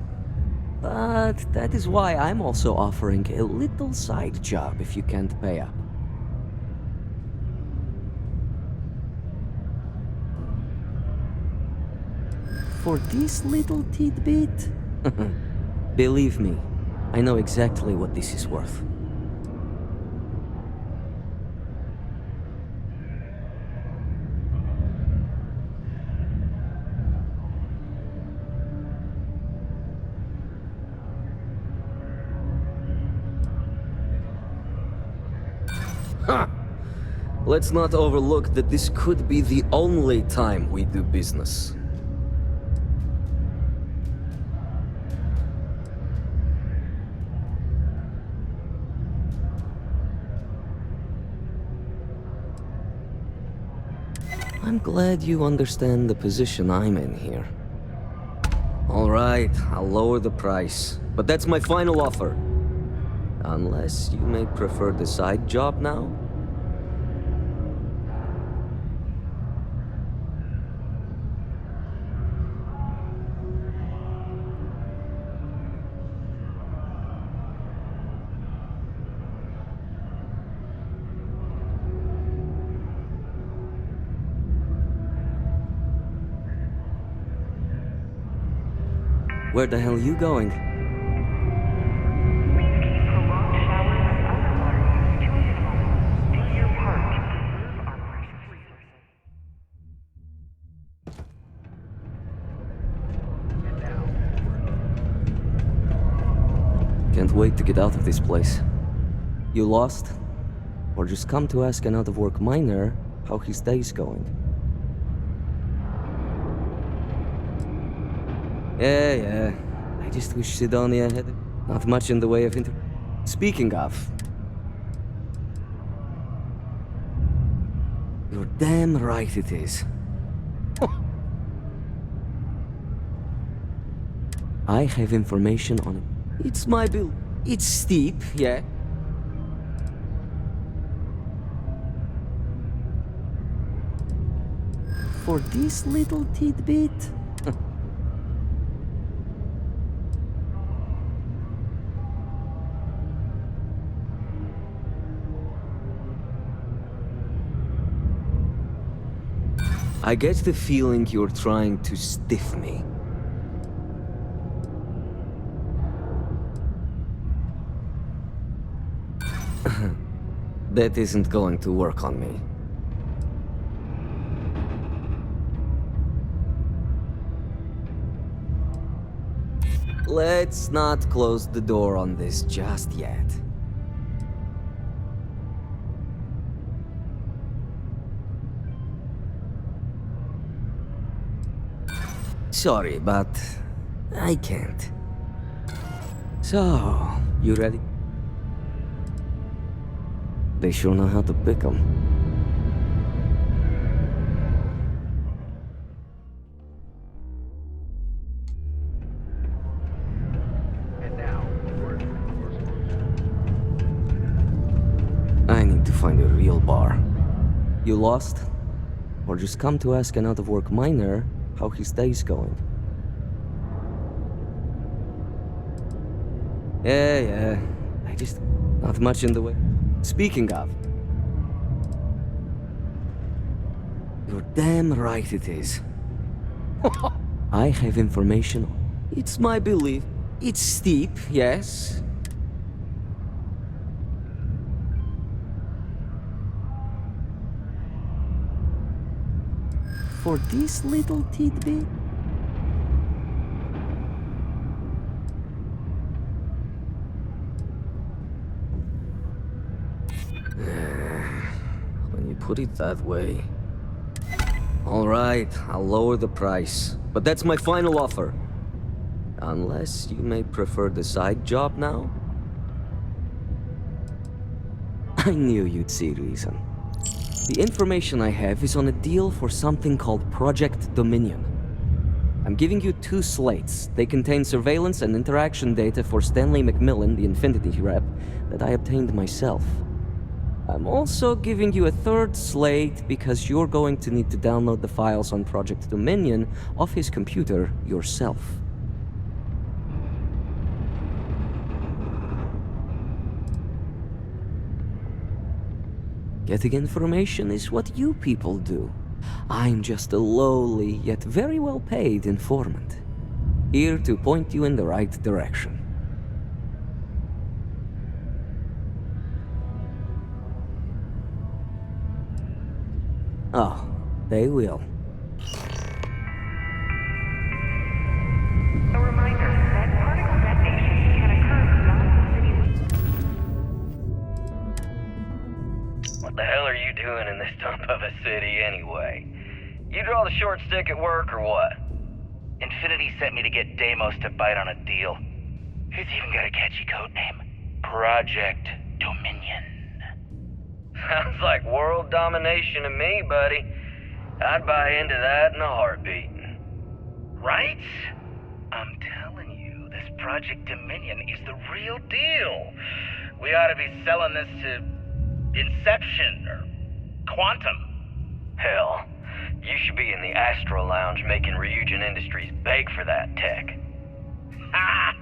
[SPEAKER 6] but that is why I'm also offering a little side job if you can't pay up. For this little tidbit? Believe me, I know exactly what this is worth. Ha! Let's not overlook that this could be the only time we do business. I'm glad you understand the position I'm in here. All right, I'll lower the price, but that's my final offer. Unless you may prefer the side job now? Where the hell are you going? Can't wait to get out of this place. You lost? Or just come to ask an out-of-work miner how his day's going? Yeah. I just wish Sidonia had not much in the way of Speaking of... You're damn right it is. I have information on it. It's my bill. It's steep, yeah. For this little tidbit? I get the feeling you're trying to stiff me. That isn't going to work on me. Let's not close the door on this just yet. Sorry, but I can't. So, you ready? They sure know how to pick 'em. I need to find a real bar. You lost? Or just come to ask an out-of-work miner how his day's going? Yeah. I just... not much in the way. Speaking of... You're damn right it is. I have information. It's my belief. It's steep, yes. For this little tidbit? When you put it that way... Alright, I'll lower the price. But that's my final offer. Unless you may prefer the side job now? I knew you'd see reason. The information I have is on a deal for something called Project Dominion. I'm giving you 2 slates. They contain surveillance and interaction data for Stanley McMillan, the Infinity rep, that I obtained myself. I'm also giving you a 3rd slate because you're going to need to download the files on Project Dominion off his computer yourself. Getting information is what you people do. I'm just a lowly, yet very well paid informant. Here to point you in the right direction. Oh, they will.
[SPEAKER 10] A reminder that particle detonation can occur beyond the city.
[SPEAKER 13] What the hell are you doing in this dump of a city anyway? You draw the short stick at work or what?
[SPEAKER 14] Infinity sent me to get Deimos to bite on a deal. He's even got a catchy code name. Project Dominion.
[SPEAKER 13] Sounds like world domination to me, buddy. I'd buy into that in a heartbeat.
[SPEAKER 14] Right? I'm telling you, this Project Dominion is the real deal. We ought to be selling this to Inception or Quantum.
[SPEAKER 13] Hell, you should be in the Astro Lounge making Ryujin Industries beg for that tech.
[SPEAKER 14] Ha!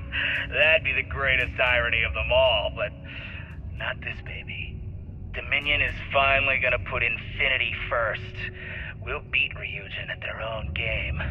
[SPEAKER 14] That'd be the greatest irony of them all, but not this baby. Dominion is finally gonna put Infinity first. We'll beat Ryujin at their own game.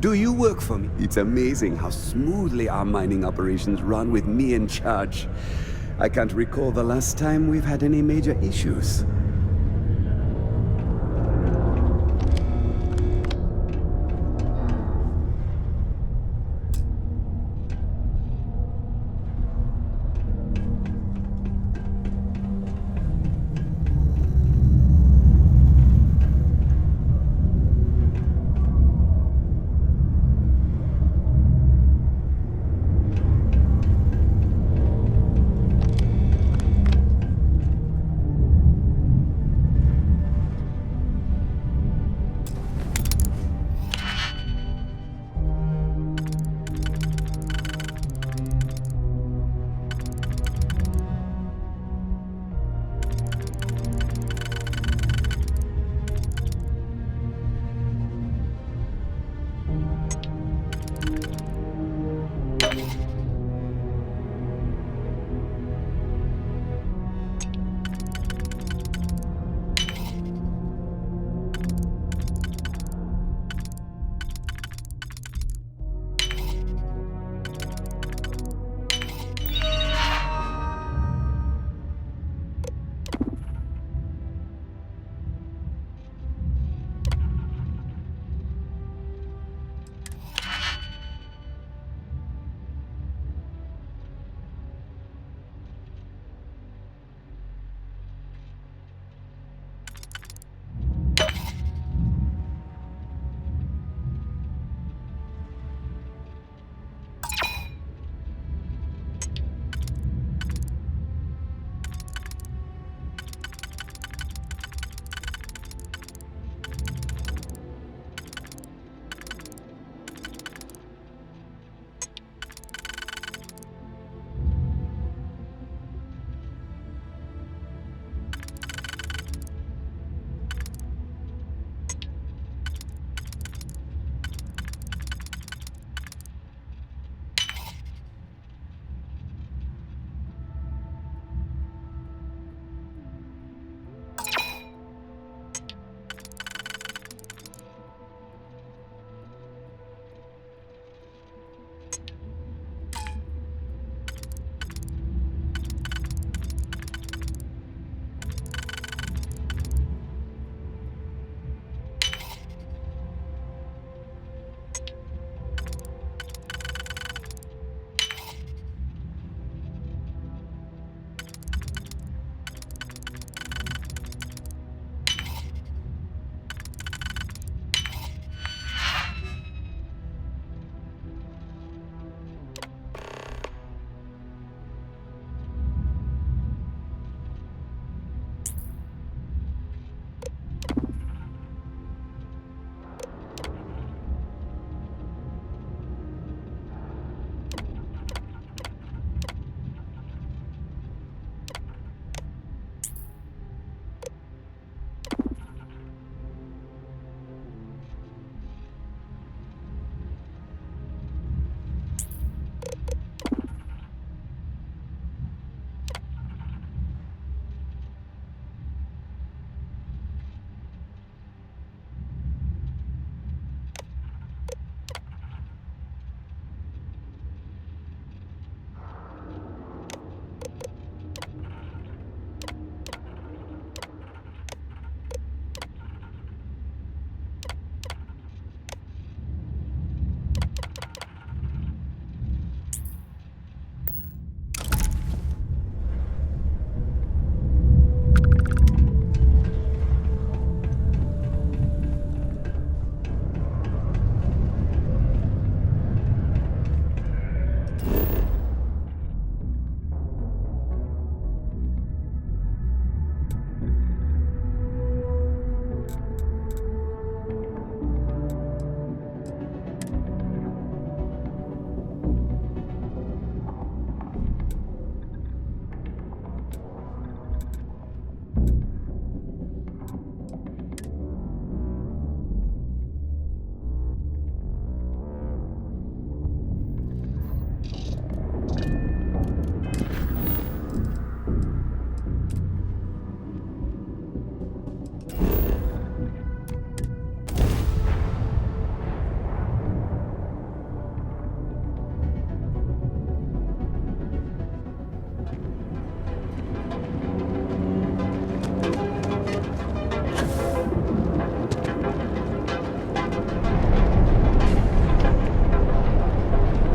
[SPEAKER 23] Do you work for me? It's amazing how smoothly our mining operations run with me in charge. I can't recall the last time we've had any major issues.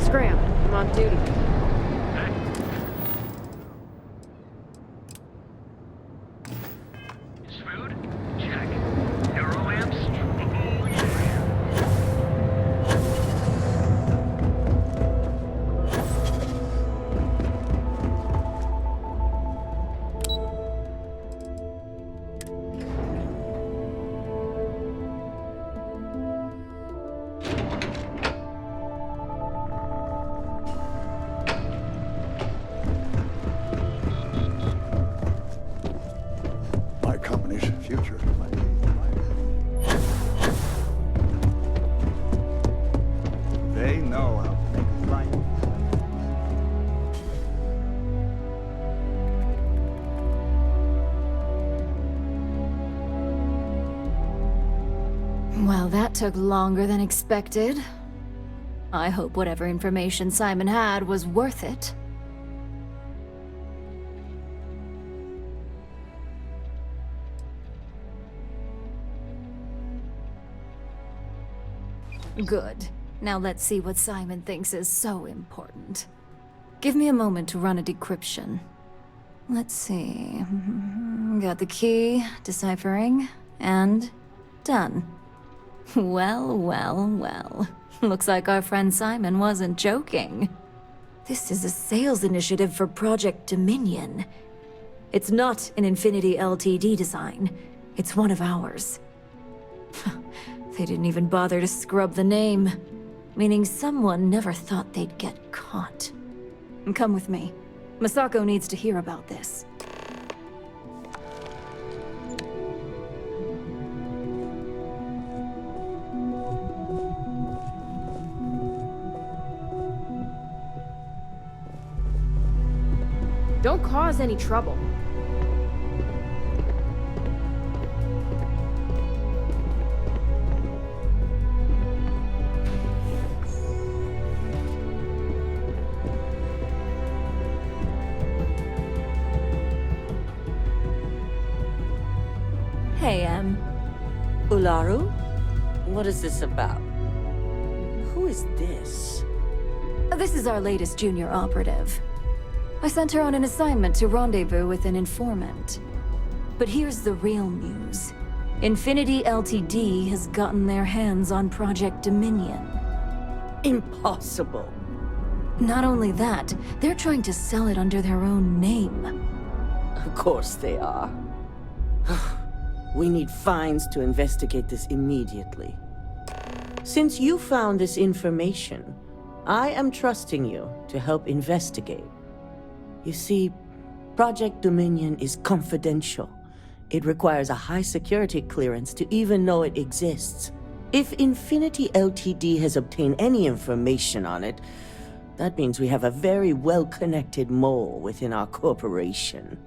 [SPEAKER 4] scram. I'm on duty.
[SPEAKER 10] Food? Check. Hero lamps? Oh, yeah.
[SPEAKER 11] My company's future might be They know how to make it right.
[SPEAKER 21] Well, that took longer than expected. I hope whatever information Simon had was worth it. Good. Now let's see what Simon thinks is so important. Give me a moment to run a decryption. Let's see. Got the key, deciphering, and done. Well, well, well. Looks like our friend Simon wasn't joking. This is a sales initiative for Project Dominion. It's not an Infinity Ltd design. It's one of ours. They didn't even bother to scrub the name, meaning someone never thought they'd get caught. Come with me. Masako needs to hear about this.
[SPEAKER 4] Don't cause any trouble.
[SPEAKER 21] Hey,
[SPEAKER 5] Ularu? What is this about? Who is this?
[SPEAKER 21] This is our latest junior operative. I sent her on an assignment to rendezvous with an informant. But here's the real news. Infinity Ltd has gotten their hands on Project Dominion.
[SPEAKER 5] Impossible.
[SPEAKER 21] Not only that, they're trying to sell it under their own name.
[SPEAKER 5] Of course they are. We need Fines to investigate this immediately. Since you found this information, I am trusting you to help investigate. You see, Project Dominion is confidential. It requires a high security clearance to even know it exists. If Infinity Ltd has obtained any information on it, that means we have a very well-connected mole within our corporation.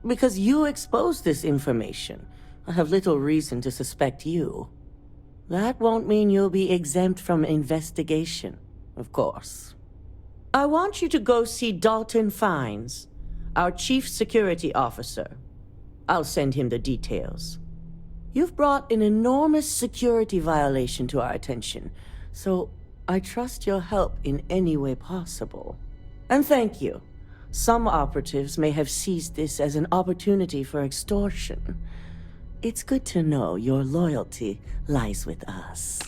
[SPEAKER 5] Because you exposed this information, I have little reason to suspect you. That won't mean you'll be exempt from investigation, of course. I want you to go see Dalton Fines, our Chief Security Officer. I'll send him the details. You've brought an enormous security violation to our attention, so I trust your help in any way possible. And thank you. Some operatives may have seized this as an opportunity for extortion. It's good to know your loyalty lies with us.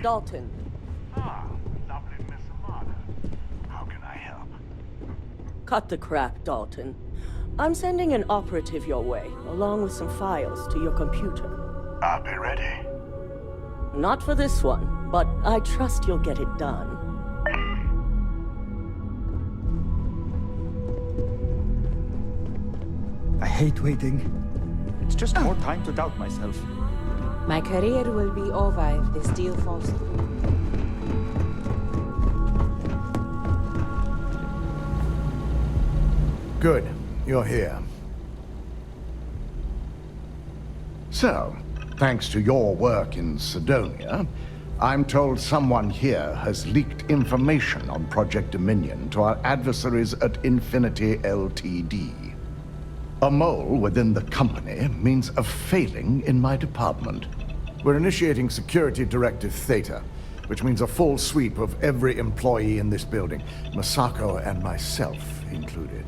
[SPEAKER 5] Dalton.
[SPEAKER 11] Ah, lovely Miss Amada. How can I help?
[SPEAKER 5] Cut the crap, Dalton. I'm sending an operative your way, along with some files to your computer.
[SPEAKER 11] I'll be ready.
[SPEAKER 5] Not for this one, but I trust you'll get it done.
[SPEAKER 15] I hate waiting. It's just more time to doubt myself.
[SPEAKER 16] My career will be over if this deal falls through.
[SPEAKER 9] Good. You're here.
[SPEAKER 7] So, thanks to your work in Sidonia, I'm told someone here has leaked information on Project Dominion to our adversaries at Infinity Ltd. A mole within the company means a failing in my department. We're initiating Security Directive Theta, which means a full sweep of every employee in this building, Masako and myself included.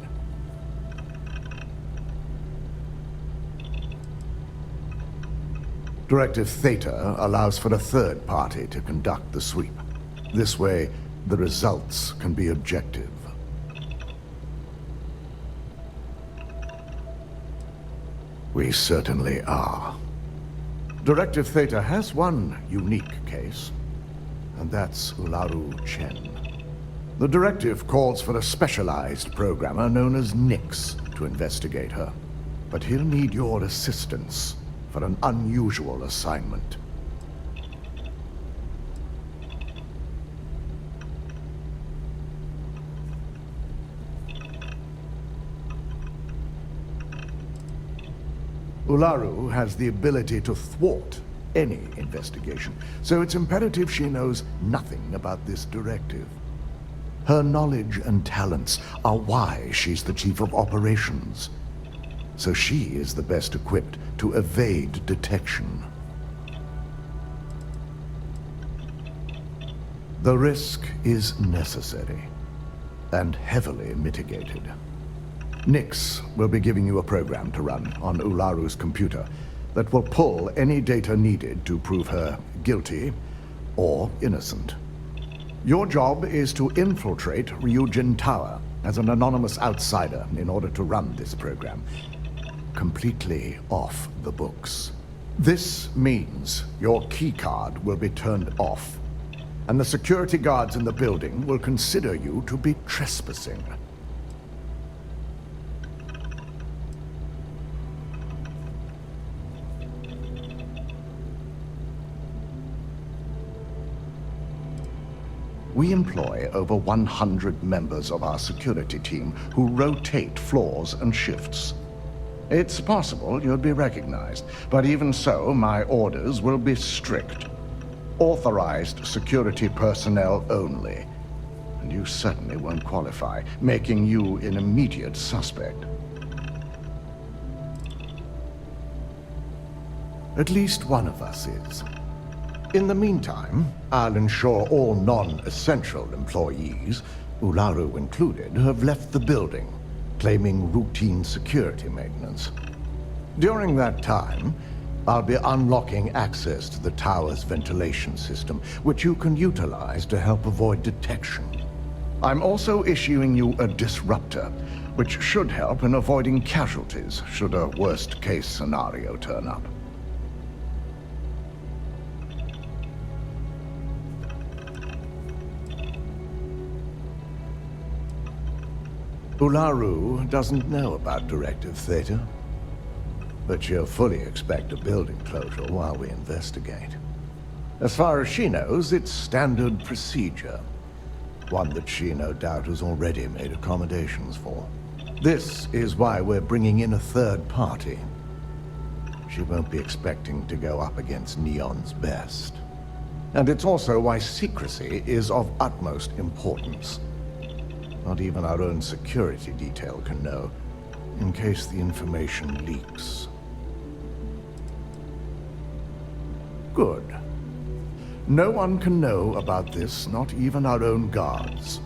[SPEAKER 7] Directive Theta allows for a third party to conduct the sweep. This way, the results can be objective. We certainly are. Directive Theta has one unique case, and that's Ularu Chen. The directive calls for a specialized programmer known as Nix to investigate her, but he'll need your assistance for an unusual assignment. Ularu has the ability to thwart any investigation, so it's imperative she knows nothing about this directive. Her knowledge and talents are why she's the Chief of Operations, so she is the best equipped to evade detection. The risk is necessary and heavily mitigated. Nix will be giving you a program to run on Ularu's computer that will pull any data needed to prove her guilty or innocent. Your job is to infiltrate Ryujin Tower as an anonymous outsider in order to run this program completely off the books. This means your keycard will be turned off, and the security guards in the building will consider you to be trespassing. We employ over 100 members of our security team who rotate floors and shifts. It's possible you'd be recognized, but even so, my orders will be strict. Authorized security personnel only. And you certainly won't qualify, making you an immediate suspect. At least one of us is. In the meantime, I'll ensure all non-essential employees, Ularu included, have left the building, claiming routine security maintenance. During that time, I'll be unlocking access to the tower's ventilation system, which you can utilize to help avoid detection. I'm also issuing you a disruptor, which should help in avoiding casualties should a worst-case scenario turn up. Ularu doesn't know about Directive Theta, but she'll fully expect a building closure while we investigate. As far as she knows, it's standard procedure, one that she no doubt has already made accommodations for. This is why we're bringing in a third party. She won't be expecting to go up against Neon's best. And it's also why secrecy is of utmost importance. Not even our own security detail can know, in case the information leaks. Good. No one can know about this, not even our own guards.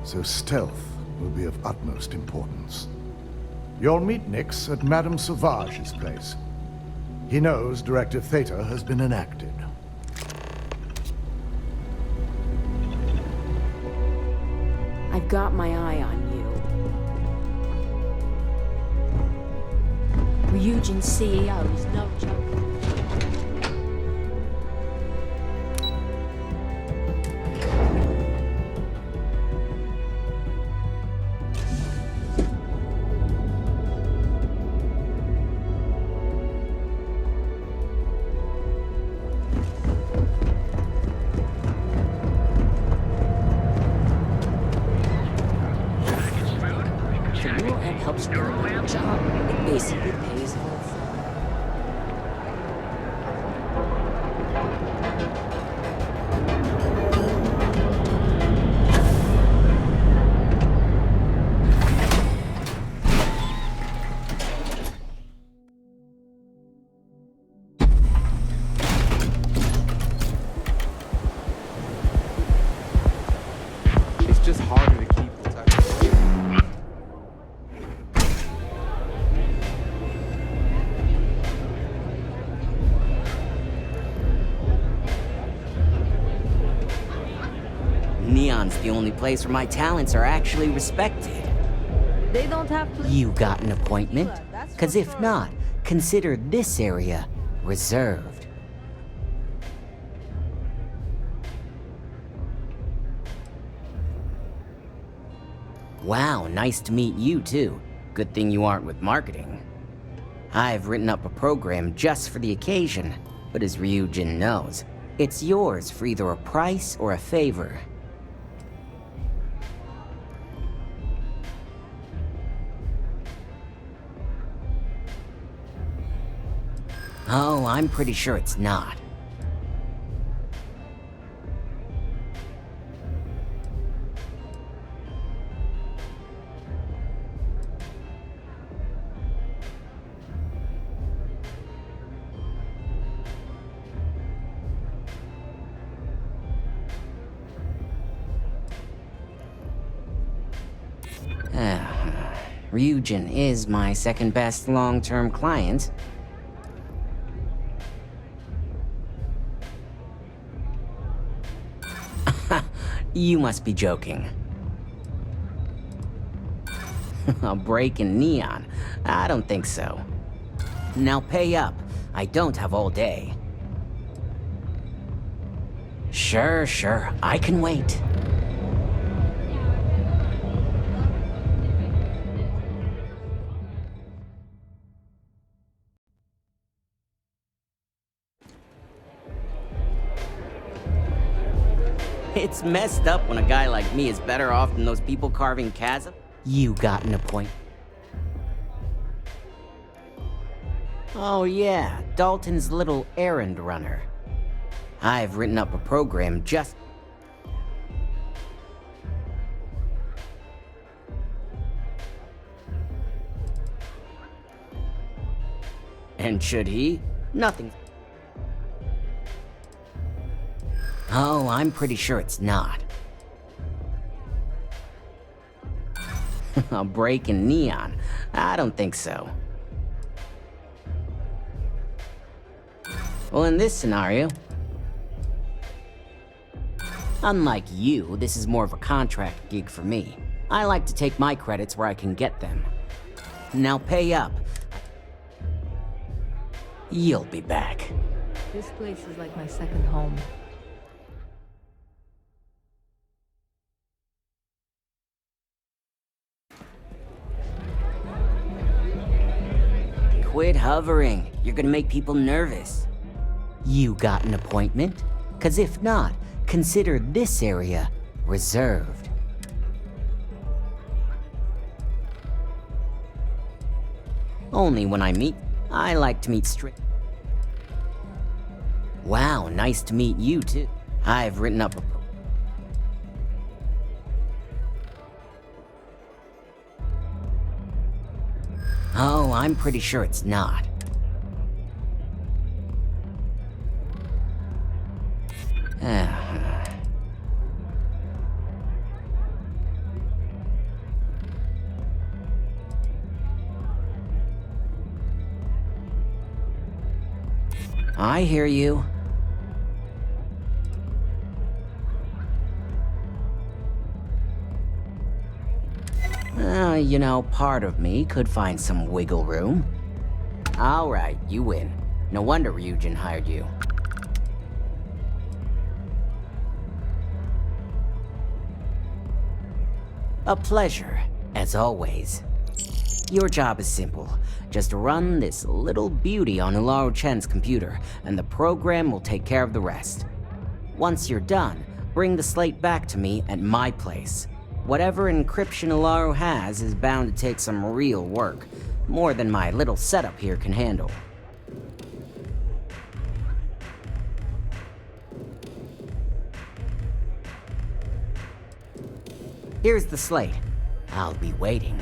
[SPEAKER 7] So stealth will be of utmost importance. You'll meet Nix at Madame Sauvage's place. He knows Directive Theta has been enacted.
[SPEAKER 4] I've got my eye on you. Ryujin CEO is no joke.
[SPEAKER 2] Neon's the only place where my talents are actually respected.
[SPEAKER 4] They don't have
[SPEAKER 2] You got an appointment? Cause if not, consider this area reserved. Wow, nice to meet you too. Good thing you aren't with marketing. I've written up a program just for the occasion, but as Ryujin knows, it's yours for either a price or a favor. Oh, I'm pretty sure it's not. Ryujin is my second best long-term client. You must be joking. A break in Neon? I don't think so. Now pay up. I don't have all day. Sure, I can wait. It's messed up when a guy like me is better off than those people carving chasm. You got an appointment. Oh yeah, Dalton's little errand runner. I've written up a program just... And should he? Nothing. Oh, I'm pretty sure it's not. A break in Neon? I don't think so. Well, in this scenario, unlike you, this is more of a contract gig for me. I like to take my credits where I can get them. Now pay up. You'll be back.
[SPEAKER 4] This place is like my second home.
[SPEAKER 2] Quit hovering. You're gonna make people nervous. You got an appointment? Cause if not, consider this area reserved. Only when I like to meet straight. Wow, nice to meet you too. I've written up a... Oh, I'm pretty sure it's not. I hear you. You know, part of me could find some wiggle room. All right, you win. No wonder Ryujin hired you. A pleasure, as always. Your job is simple. Just run this little beauty on Ularu Chen's computer, and the program will take care of the rest. Once you're done, bring the slate back to me at my place. Whatever encryption Ularu has is bound to take some real work, more than my little setup here can handle. Here's the slate. I'll be waiting.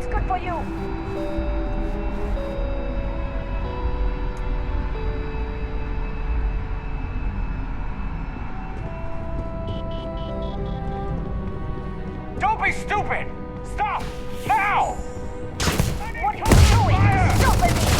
[SPEAKER 10] What's good for you?
[SPEAKER 11] Don't be stupid! Stop! Now!
[SPEAKER 10] What are you doing? Stop it!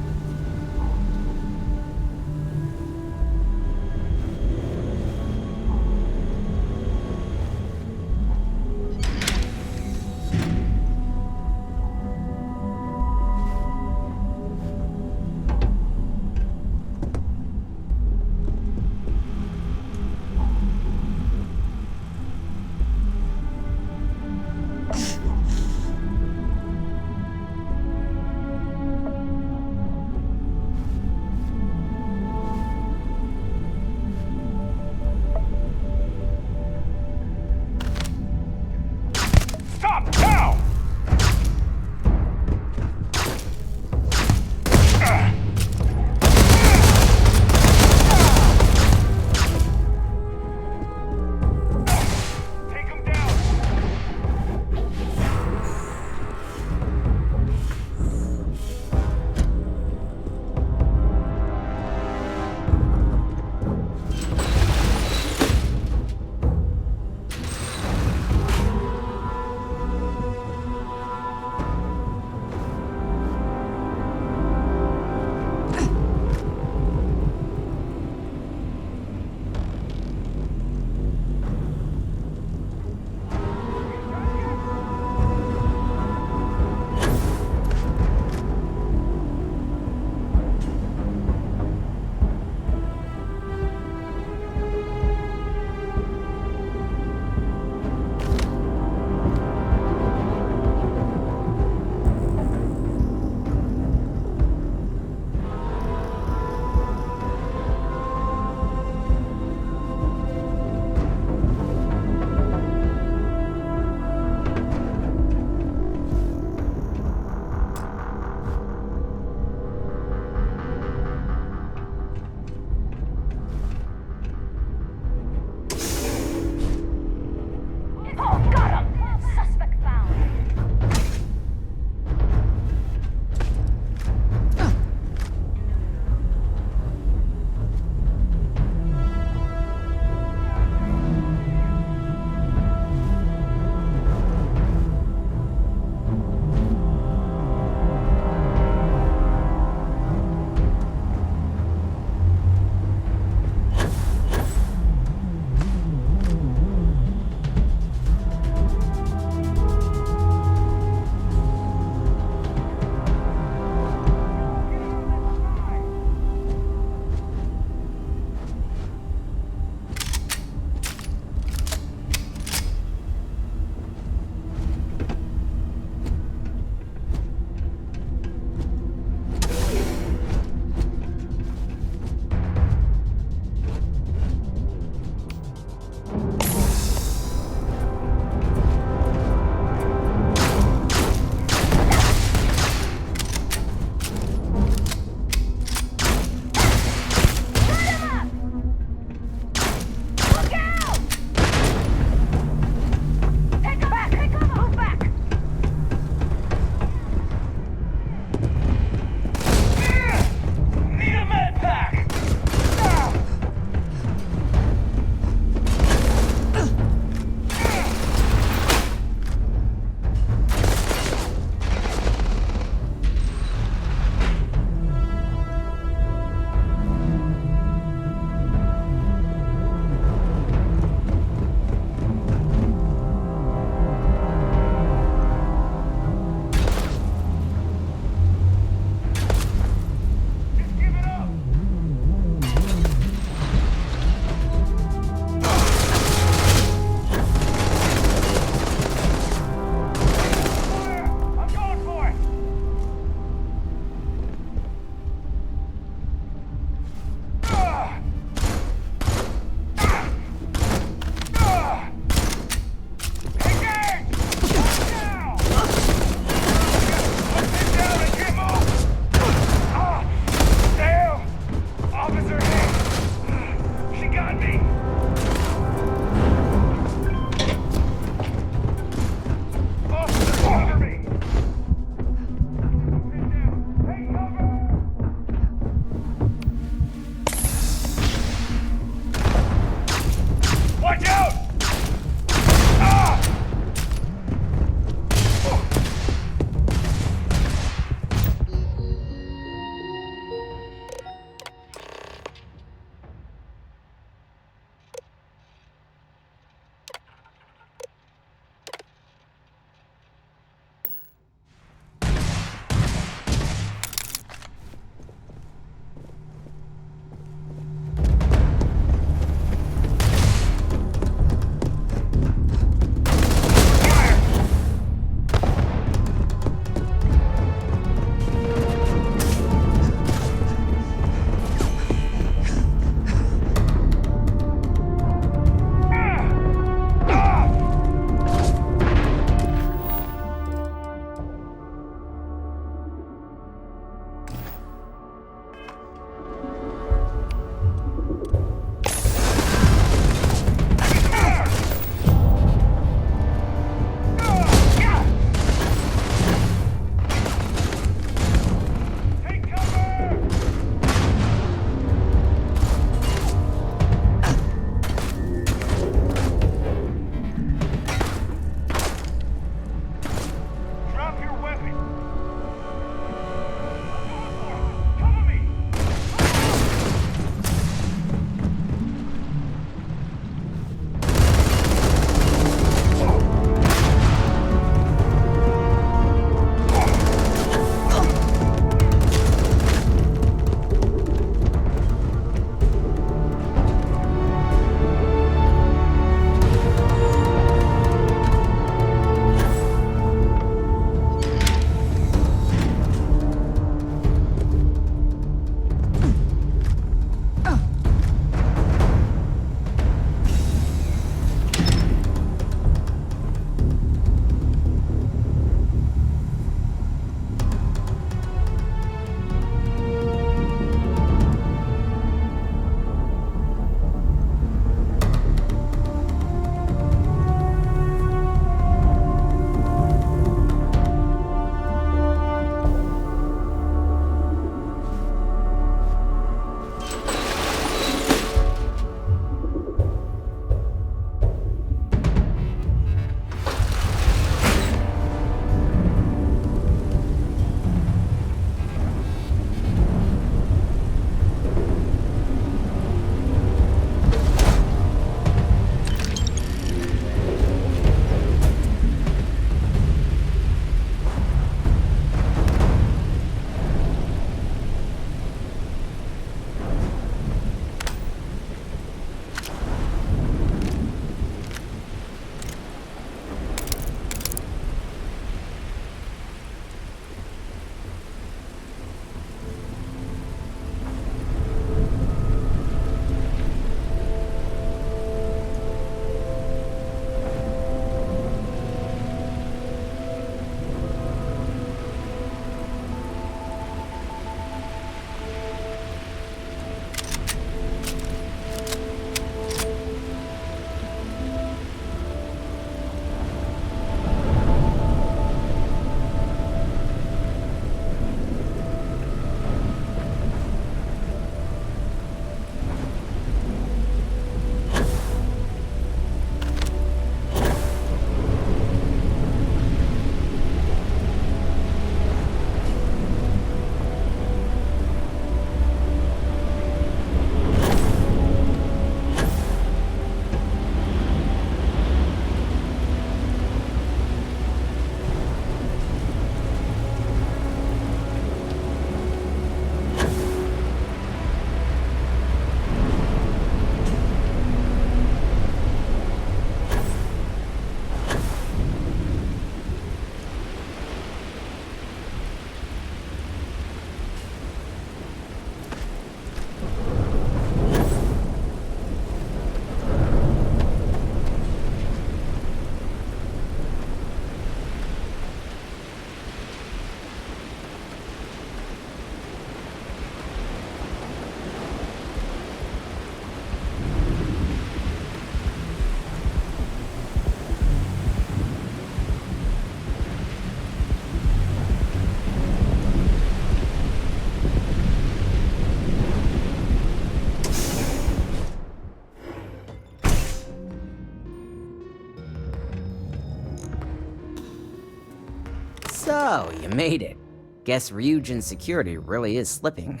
[SPEAKER 2] So, you made it. Guess Ryujin's security really is slipping.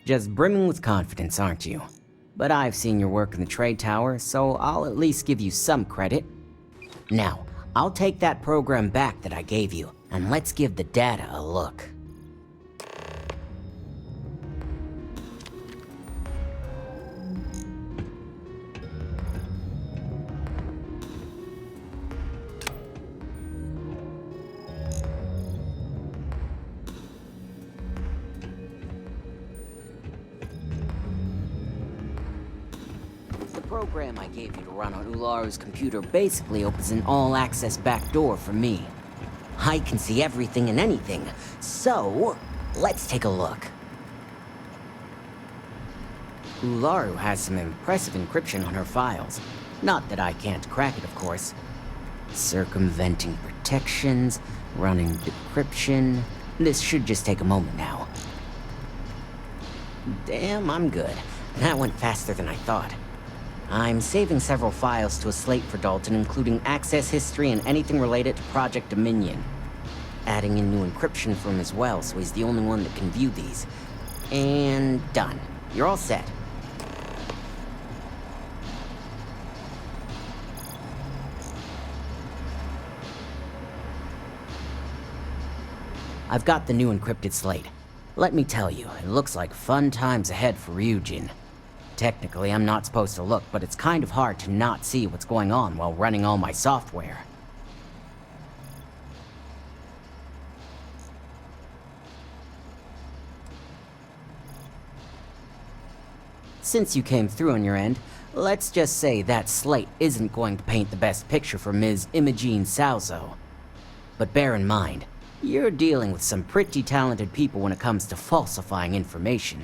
[SPEAKER 2] Just brimming with confidence, aren't you? But I've seen your work in the trade tower, so I'll at least give you some credit. Now, I'll take that program back that I gave you, and let's give the data a look. The program I gave you to run on Ularu's computer basically opens an all-access backdoor for me. I can see everything and anything, so let's take a look. Ularu has some impressive encryption on her files. Not that I can't crack it, of course. Circumventing protections, running decryption. This should just take a moment now. Damn, I'm good. That went faster than I thought. I'm saving several files to a slate for Dalton, including access history and anything related to Project Dominion. Adding in new encryption for him as well, so he's the only one that can view these. And done. You're all set. I've got the new encrypted slate. Let me tell you, it looks like fun times ahead for Ryujin. Technically, I'm not supposed to look, but it's kind of hard to not see what's going on while running all my software. Since you came through on your end, let's just say that slate isn't going to paint the best picture for Ms. Imogene Salzo. But bear in mind, you're dealing with some pretty talented people when it comes to falsifying information.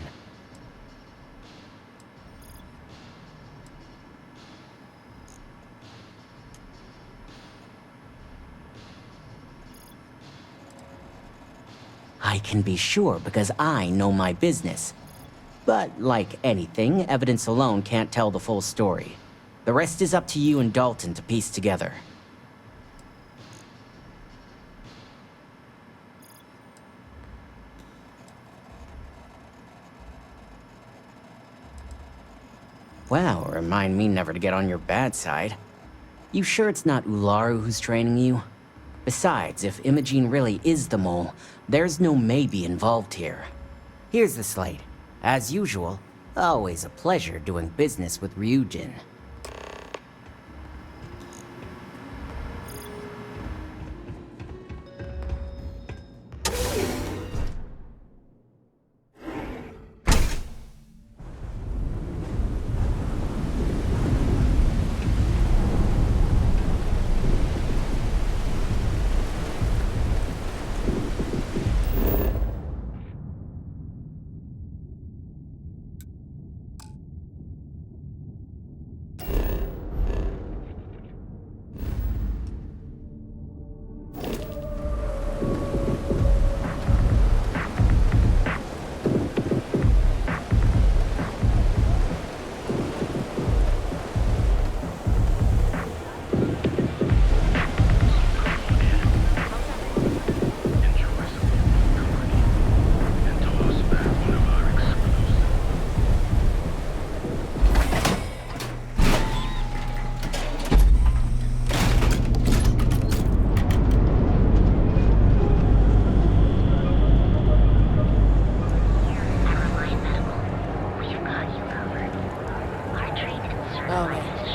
[SPEAKER 2] I can be sure because I know my business. But like anything, evidence alone can't tell the full story. The rest is up to you and Dalton to piece together. Wow, remind me never to get on your bad side. You sure it's not Ularu who's training you? Besides, if Imogene really is the mole, there's no maybe involved here. Here's the slate. As usual, always a pleasure doing business with Ryujin.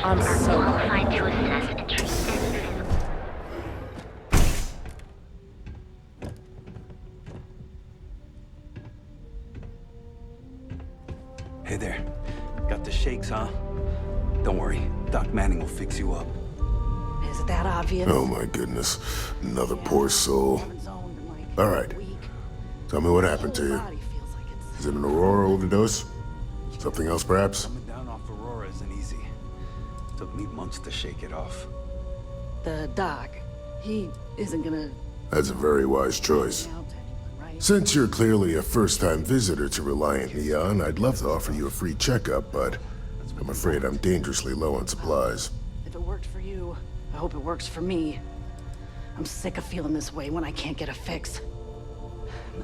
[SPEAKER 16] I'm so qualified to assess and treat
[SPEAKER 15] Hey there. Got the shakes, huh? Don't worry. Doc Manning will fix you up.
[SPEAKER 16] Is it that obvious?
[SPEAKER 17] Oh my goodness. Another poor soul. Alright. Tell me what happened to you. Is it an Aurora overdose? Something else, perhaps?
[SPEAKER 15] Coming down off Aurora isn't easy. Took me months to shake it off.
[SPEAKER 16] The doc, he isn't gonna...
[SPEAKER 17] That's a very wise choice. Since you're clearly a first-time visitor to Reliant Neon, I'd love to offer you a free checkup, but I'm afraid I'm dangerously low on supplies.
[SPEAKER 12] If it worked for you, I hope it works for me. I'm sick of feeling this way when I can't get a fix.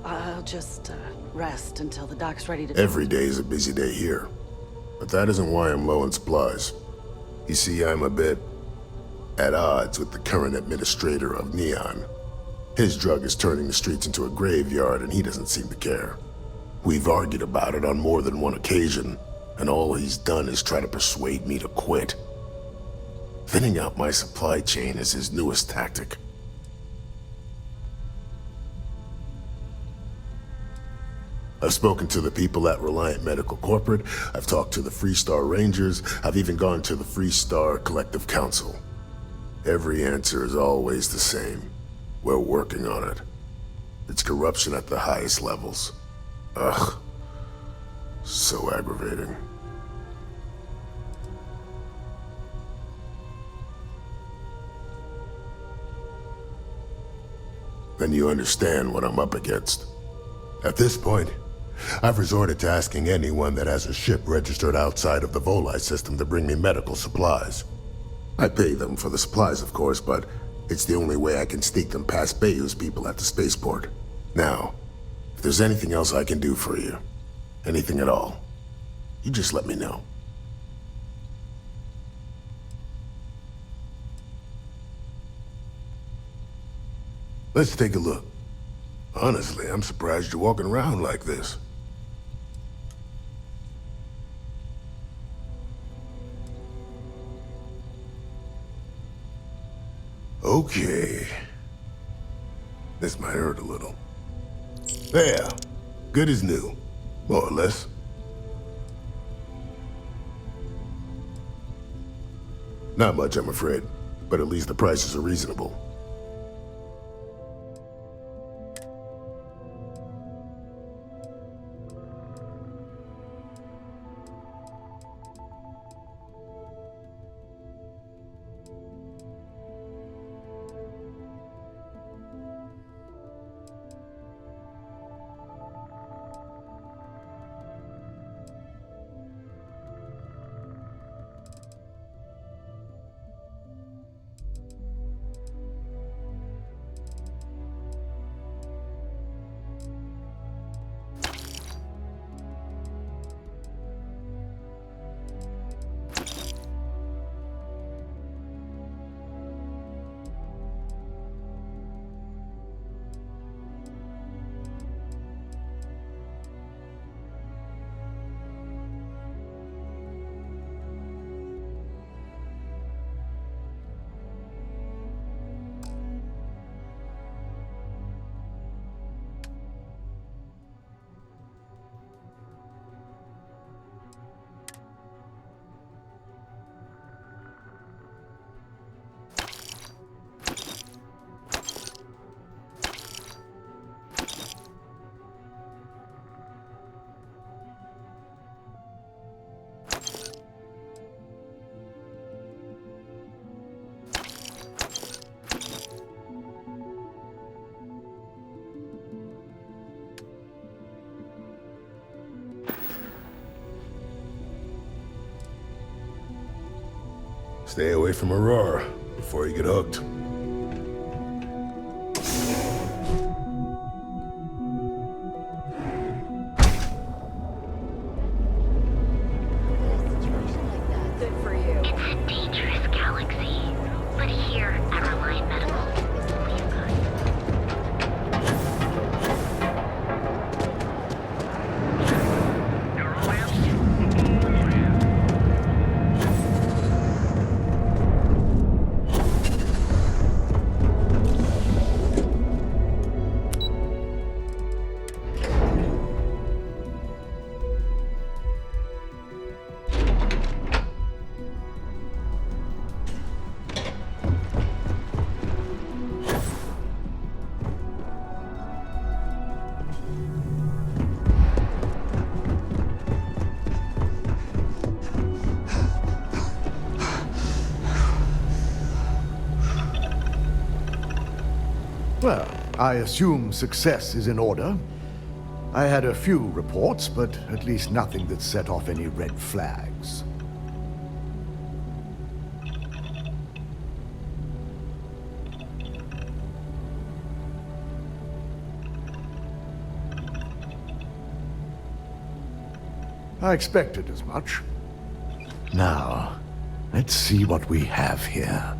[SPEAKER 12] I'll just rest until the doc's ready to...
[SPEAKER 17] Every day is a busy day here. But that isn't why I'm low on supplies. You see, I'm a bit at odds with the current administrator of Neon. His drug is turning the streets into a graveyard and he doesn't seem to care. We've argued about it on more than one occasion, and all he's done is try to persuade me to quit. Thinning out my supply chain is his newest tactic. I've spoken to the people at Reliant Medical Corporate, I've talked to the Freestar Rangers, I've even gone to the Freestar Collective Council. Every answer is always the same. We're working on it. It's corruption at the highest levels. Ugh. So aggravating. Then you understand what I'm up against. At this point, I've resorted to asking anyone that has a ship registered outside of the Volii system to bring me medical supplies. I pay them for the supplies, of course, but it's the only way I can sneak them past Bayou's people at the spaceport. Now, if there's anything else I can do for you, anything at all, you just let me know. Let's take a look. Honestly, I'm surprised you're walking around like this. Okay. This might hurt a little. There. Good as new. More or less. Not much, I'm afraid. But at least the prices are reasonable. Stay away from Aurora before you get hooked.
[SPEAKER 21] Good for you. It's a dangerous galaxy, but here at Reliant Medical, we've
[SPEAKER 7] Well, I assume success is in order. I had a few reports, but at least nothing that set off any red flags. I expected as much. Now, let's see what we have here.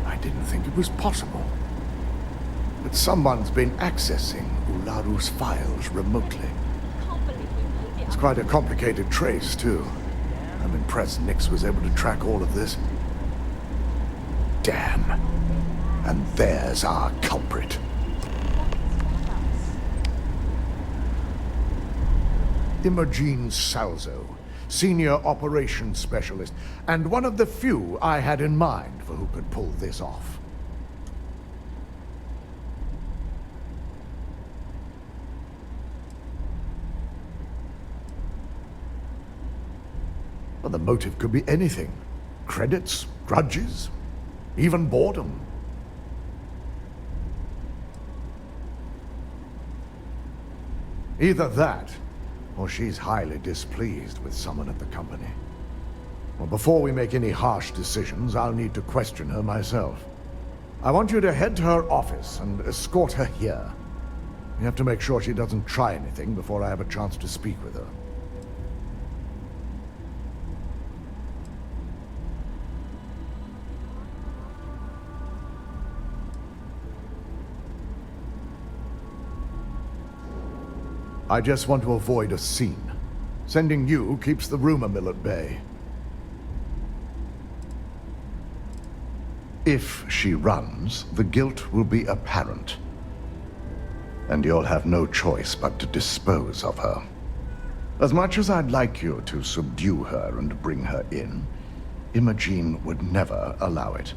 [SPEAKER 7] I didn't think it was possible. But someone's been accessing Ularu's files remotely. It's quite a complicated trace, too. I'm impressed Nix was able to track all of this. Damn. And there's our culprit. Imogen Salzo, Senior Operations Specialist, and one of the few I had in mind for who could pull this off. Well, the motive could be anything. Credits, grudges, even boredom. Either that, or she's highly displeased with someone at the company. Well, before we make any harsh decisions, I'll need to question her myself. I want you to head to her office and escort her here. You have to make sure she doesn't try anything before I have a chance to speak with her. I just want to avoid a scene. Sending you keeps the rumor mill at bay. If she runs, the guilt will be apparent. And you'll have no choice but to dispose of her. As much as I'd like you to subdue her and bring her in, Imogen would never allow it.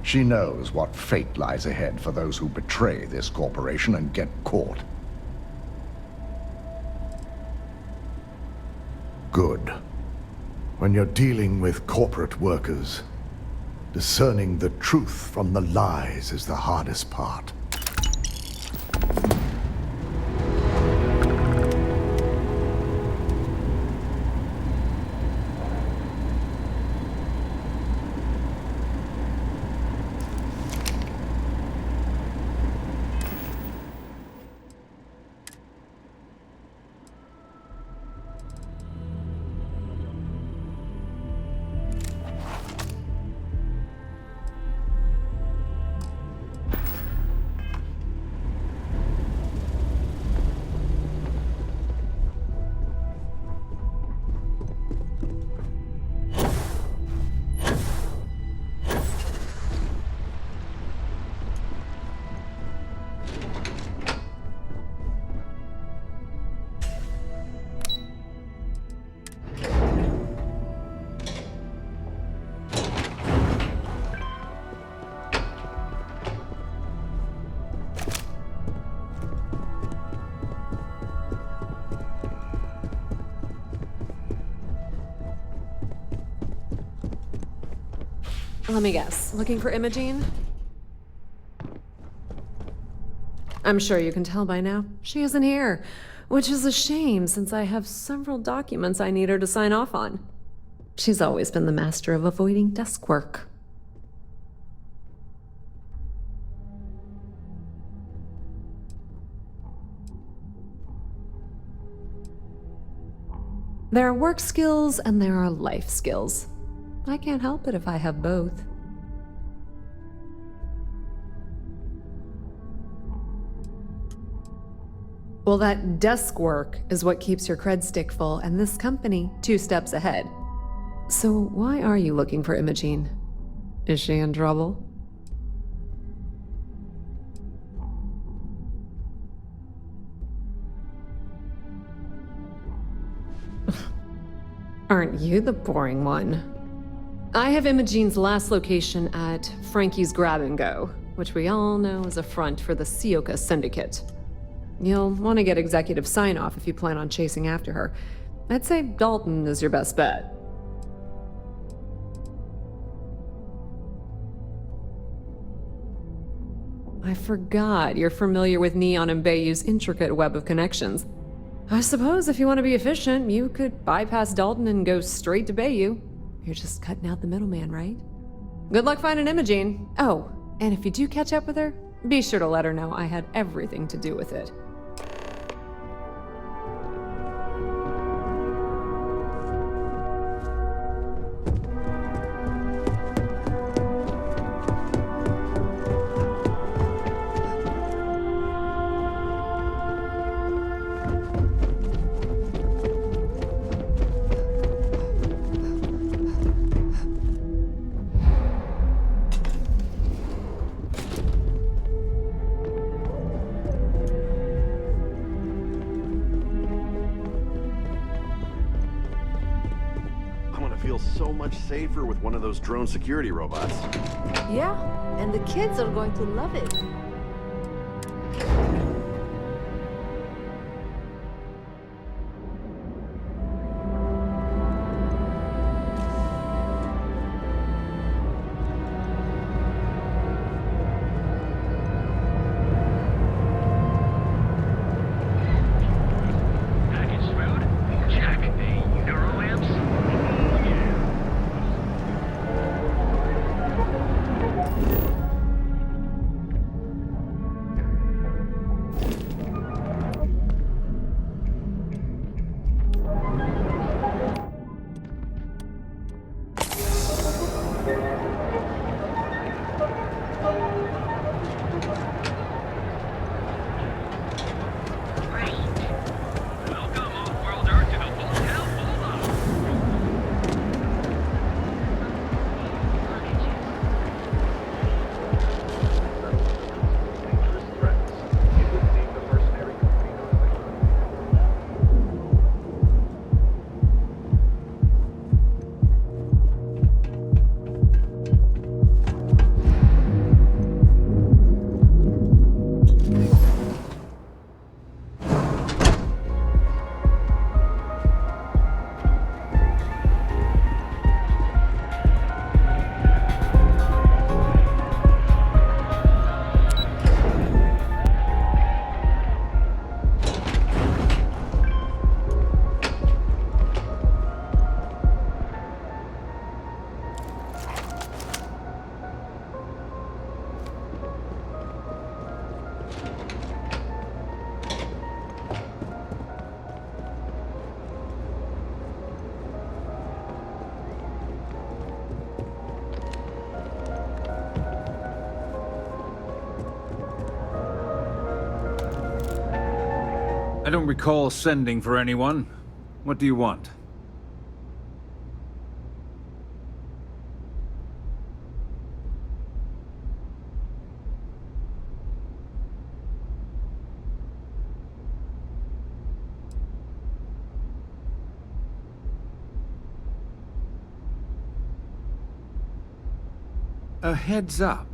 [SPEAKER 7] She knows what fate lies ahead for those who betray this corporation and get caught. Good. When you're dealing with corporate workers, discerning the truth from the lies is the hardest part.
[SPEAKER 1] Let me guess. Looking for Imogen? I'm sure you can tell by now. She isn't here, which is a shame since I have several documents I need her to sign off on. She's always been the master of avoiding desk work. There are work skills and there are life skills. I can't help it if I have both. Well, that desk work is what keeps your cred stick full, and this company 2 steps ahead. So why are you looking for Imogen? Is she in trouble? Aren't you the boring one? I have Imogen's last location at Frankie's Grab and Go, which we all know is a front for the Sioka Syndicate. You'll want to get executive sign-off if you plan on chasing after her. I'd say Dalton is your best bet. I forgot you're familiar with Neon and Bayou's intricate web of connections. I suppose if you want to be efficient, you could bypass Dalton and go straight to Bayou. You're just cutting out the middleman, right? Good luck finding Imogen. Oh, And if you do catch up with her, be sure to let her know I had everything to do with it.
[SPEAKER 18] Feel so much safer with one of those drone security robots.
[SPEAKER 19] Yeah, and the kids are going to love it.
[SPEAKER 20] I don't recall sending for anyone. What do you want? A heads up.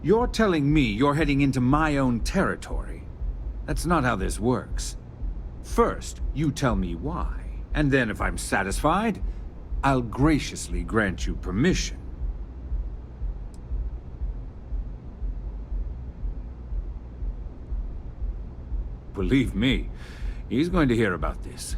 [SPEAKER 20] You're telling me you're heading into my own territory. That's not how this works. First, you tell me why, and then if I'm satisfied, I'll graciously grant you permission. Believe me, he's going to hear about this.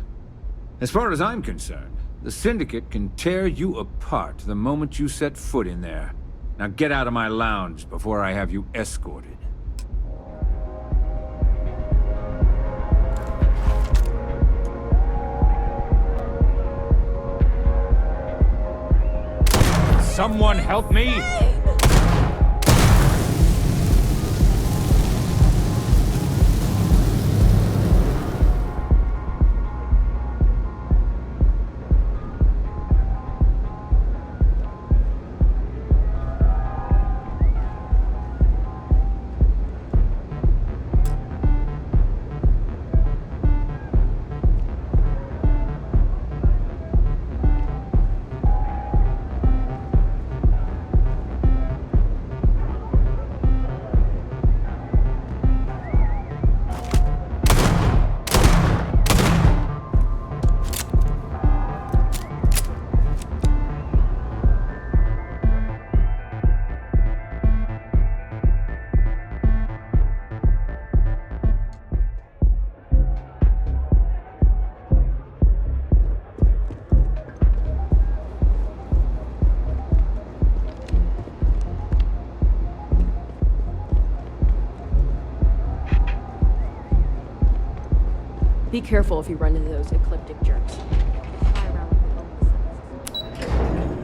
[SPEAKER 20] As far as I'm concerned, the Syndicate can tear you apart the moment you set foot in there. Now get out of my lounge before I have you escorted. Someone help me!
[SPEAKER 4] Be careful if you run into those ecliptic jerks. Fly around like they own the senses.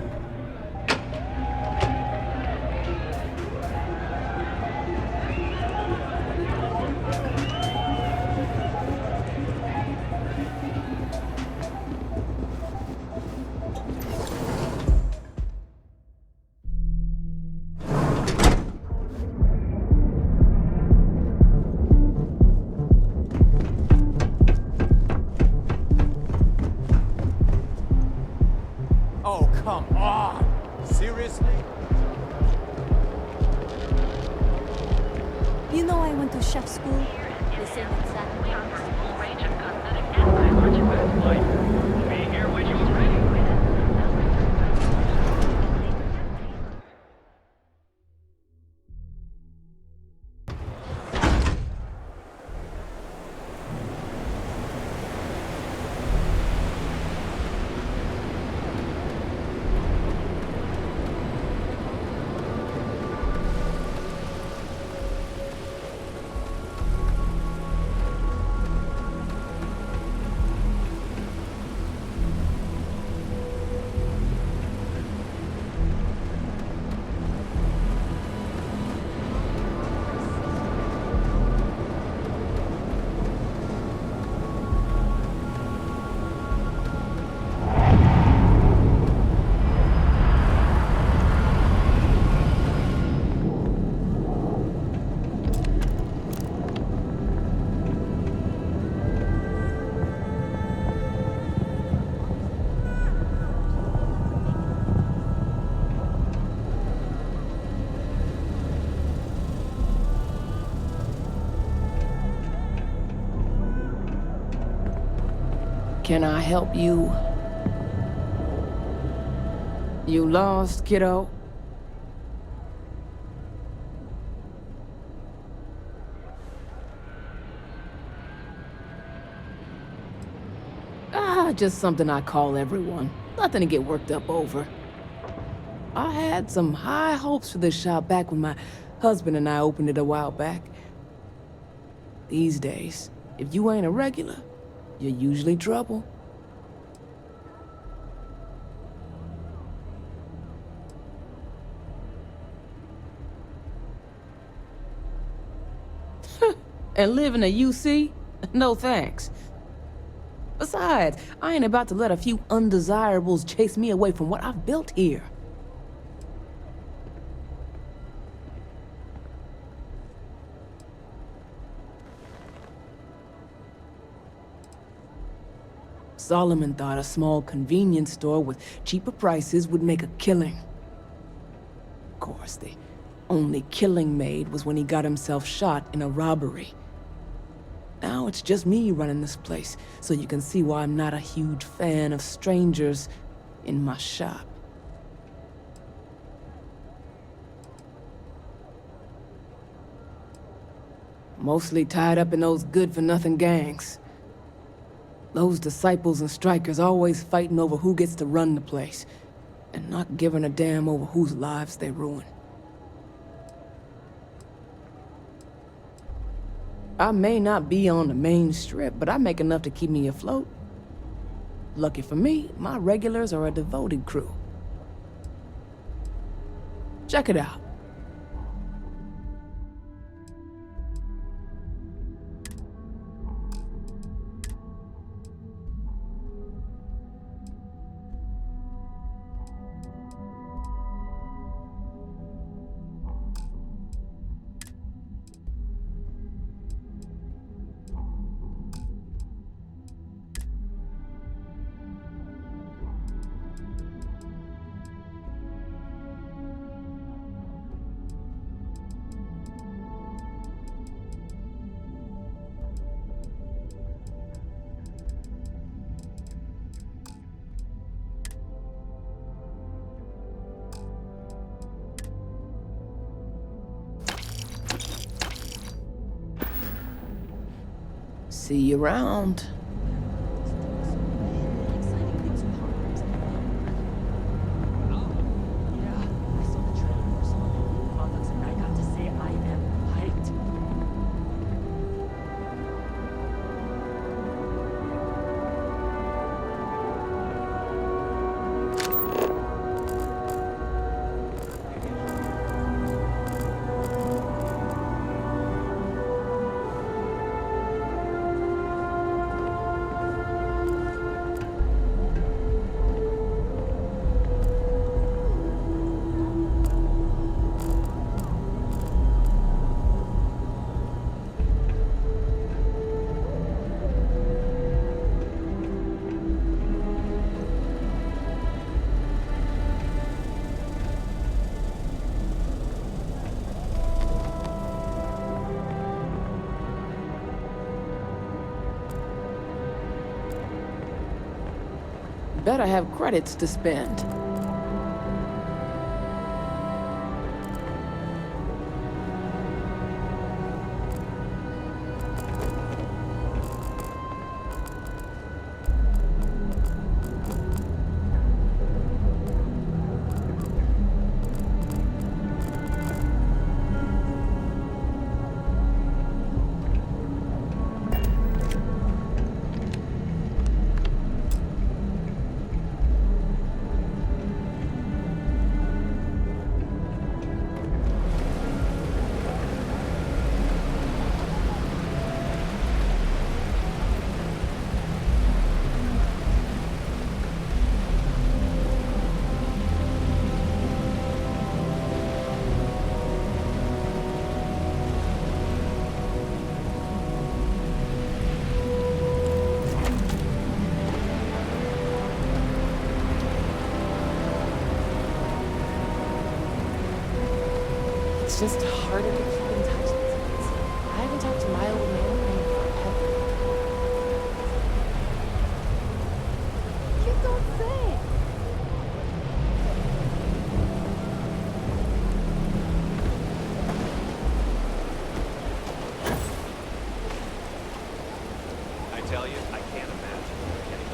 [SPEAKER 3] Oh, come on! Seriously?
[SPEAKER 8] You know I went to chef school. The same exact
[SPEAKER 10] We offer a full range of cosmetic and allergic foods like being here when you're ready.
[SPEAKER 22] Can I help you? You lost, kiddo? Just something I call everyone. Nothing to get worked up over. I had some high hopes for this shop back when my husband and I opened it a while back. These days, if you ain't a regular, you're usually trouble. And live in a UC? No thanks. Besides, I ain't about to let a few undesirables chase me away from what I've built here. Solomon thought a small convenience store with cheaper prices would make a killing. Of course, the only killing made was when he got himself shot in a robbery. Now it's just me running this place, so you can see why I'm not a huge fan of strangers in my shop. Mostly tied up in those good-for-nothing gangs. Those disciples and strikers always fighting over who gets to run the place, and not giving a damn over whose lives they ruin. I may not be on the main strip, but I make enough to keep me afloat. Lucky for me, my regulars are a devoted crew. Check it out. See you around. bet I have credits to spend. It's just harder to keep in touch these days. I haven't talked to my old man in forever.
[SPEAKER 8] You don't say.
[SPEAKER 3] I tell you, I can't imagine getting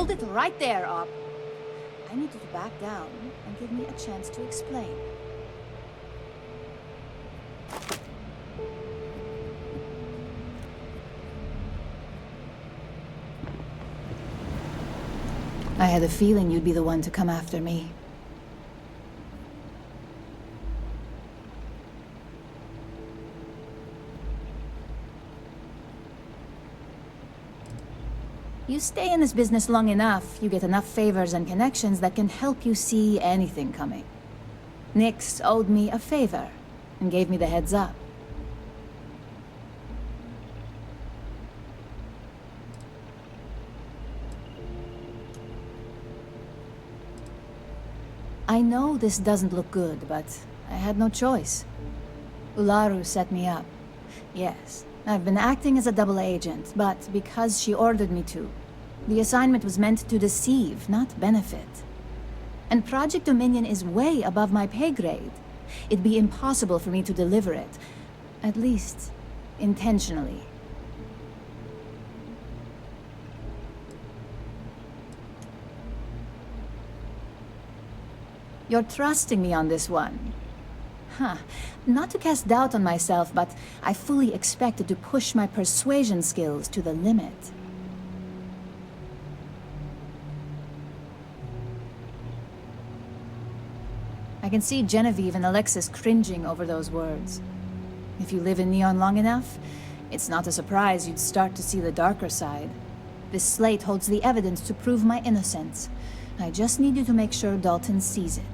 [SPEAKER 21] Hold it right there, Op. I need you to back down and give me a chance to explain. I had a feeling you'd be the one to come after me. You stay in this business long enough, you get enough favors and connections that can help you see anything coming. Nyx owed me a favor and gave me the heads up. I know this doesn't look good, but I had no choice. Ularu set me up. Yes, I've been acting as a double agent, but because she ordered me to. The assignment was meant to deceive, not benefit. And Project Dominion is way above my pay grade. It'd be impossible for me to deliver it. At least, intentionally. You're trusting me on this one. Huh. Not to cast doubt on myself, but I fully expected to push my persuasion skills to the limit. I can see Genevieve and Alexis cringing over those words. If you live in Neon long enough, it's not a surprise you'd start to see the darker side. This slate holds the evidence to prove my innocence. I just need you to make sure Dalton sees it.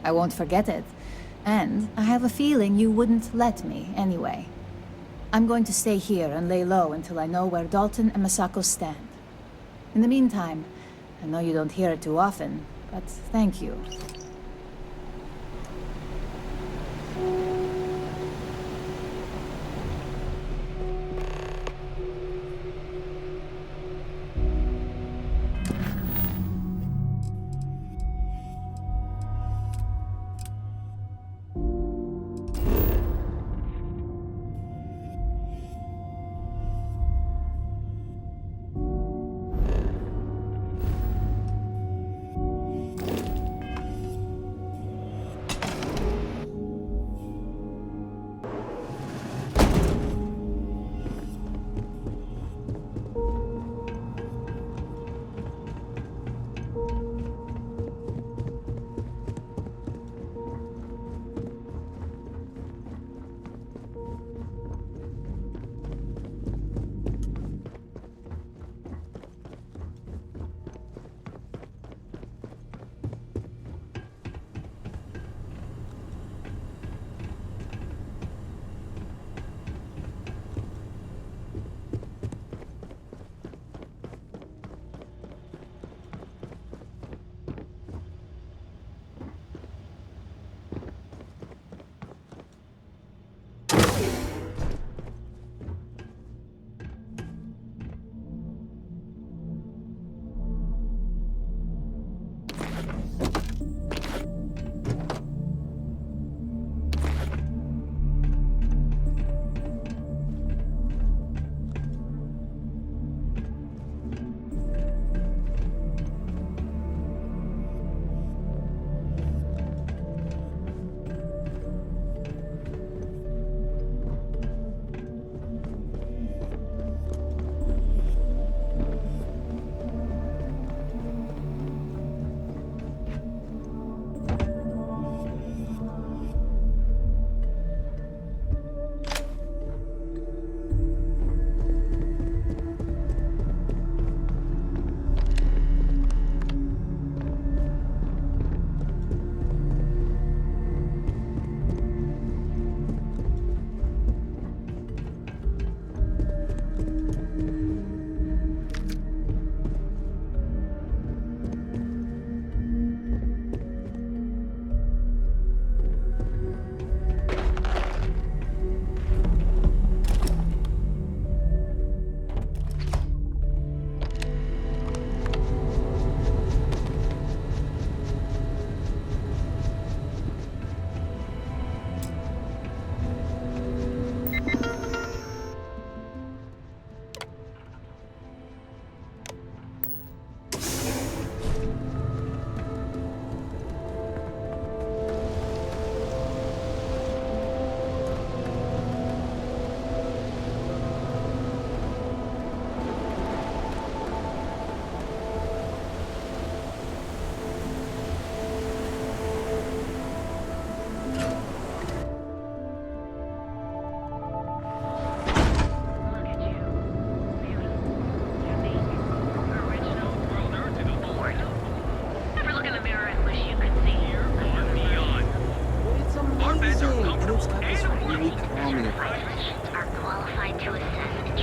[SPEAKER 21] I won't forget it. And I have a feeling you wouldn't let me anyway. I'm going to stay here and lay low until I know where Dalton and Masako stand. In the meantime, I know you don't hear it too often, but thank you.
[SPEAKER 6] coming in.
[SPEAKER 10] Are qualified to assess and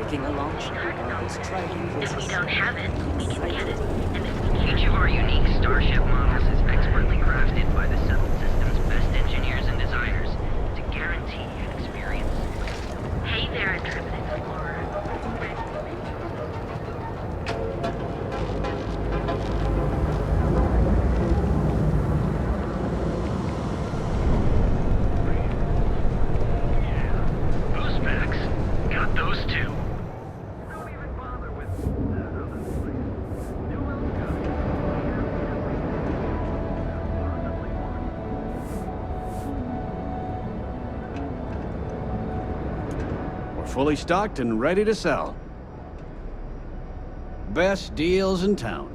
[SPEAKER 6] Taking a long shot while this Triton
[SPEAKER 10] if we
[SPEAKER 6] is
[SPEAKER 10] don't have it, we can get it. And each of our unique starship models is expertly crafted by the settled system's best engineers and designers to guarantee experience. Hey there, intrepid explorer. Got those two.
[SPEAKER 13] We're fully stocked and ready to sell. Best deals in town.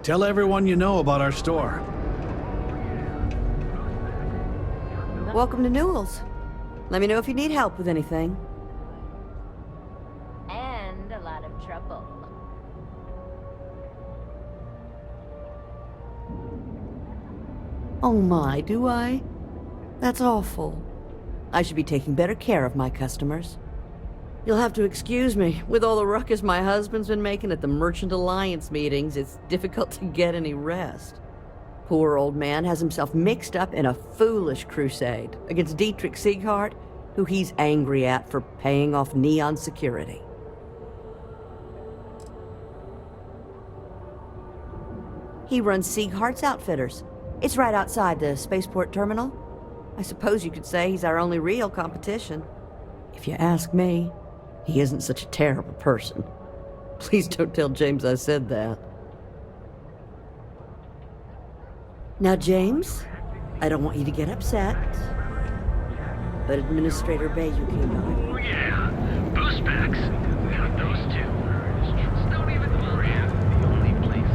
[SPEAKER 13] Tell everyone you know about our store.
[SPEAKER 14] Welcome to Newell's. Let me know if you need help with anything.
[SPEAKER 8] And a lot of trouble.
[SPEAKER 14] Oh my, do I? That's awful. I should be taking better care of my customers. You'll have to excuse me. With all the ruckus my husband's been making at the Merchant Alliance meetings, it's difficult to get any rest. Poor old man has himself mixed up in a foolish crusade against Dietrich Sieghart, who he's angry at for paying off Neon security. He runs Sieghart's Outfitters. It's right outside the spaceport terminal. I suppose you could say he's our only real competition. If you ask me, he isn't such a terrible person. Please don't tell James I said that. Now, James, I don't want you to get upset, but Administrator Bayou came by.
[SPEAKER 10] Oh yeah, boost packs. Got those two. Just don't even worry. The only place.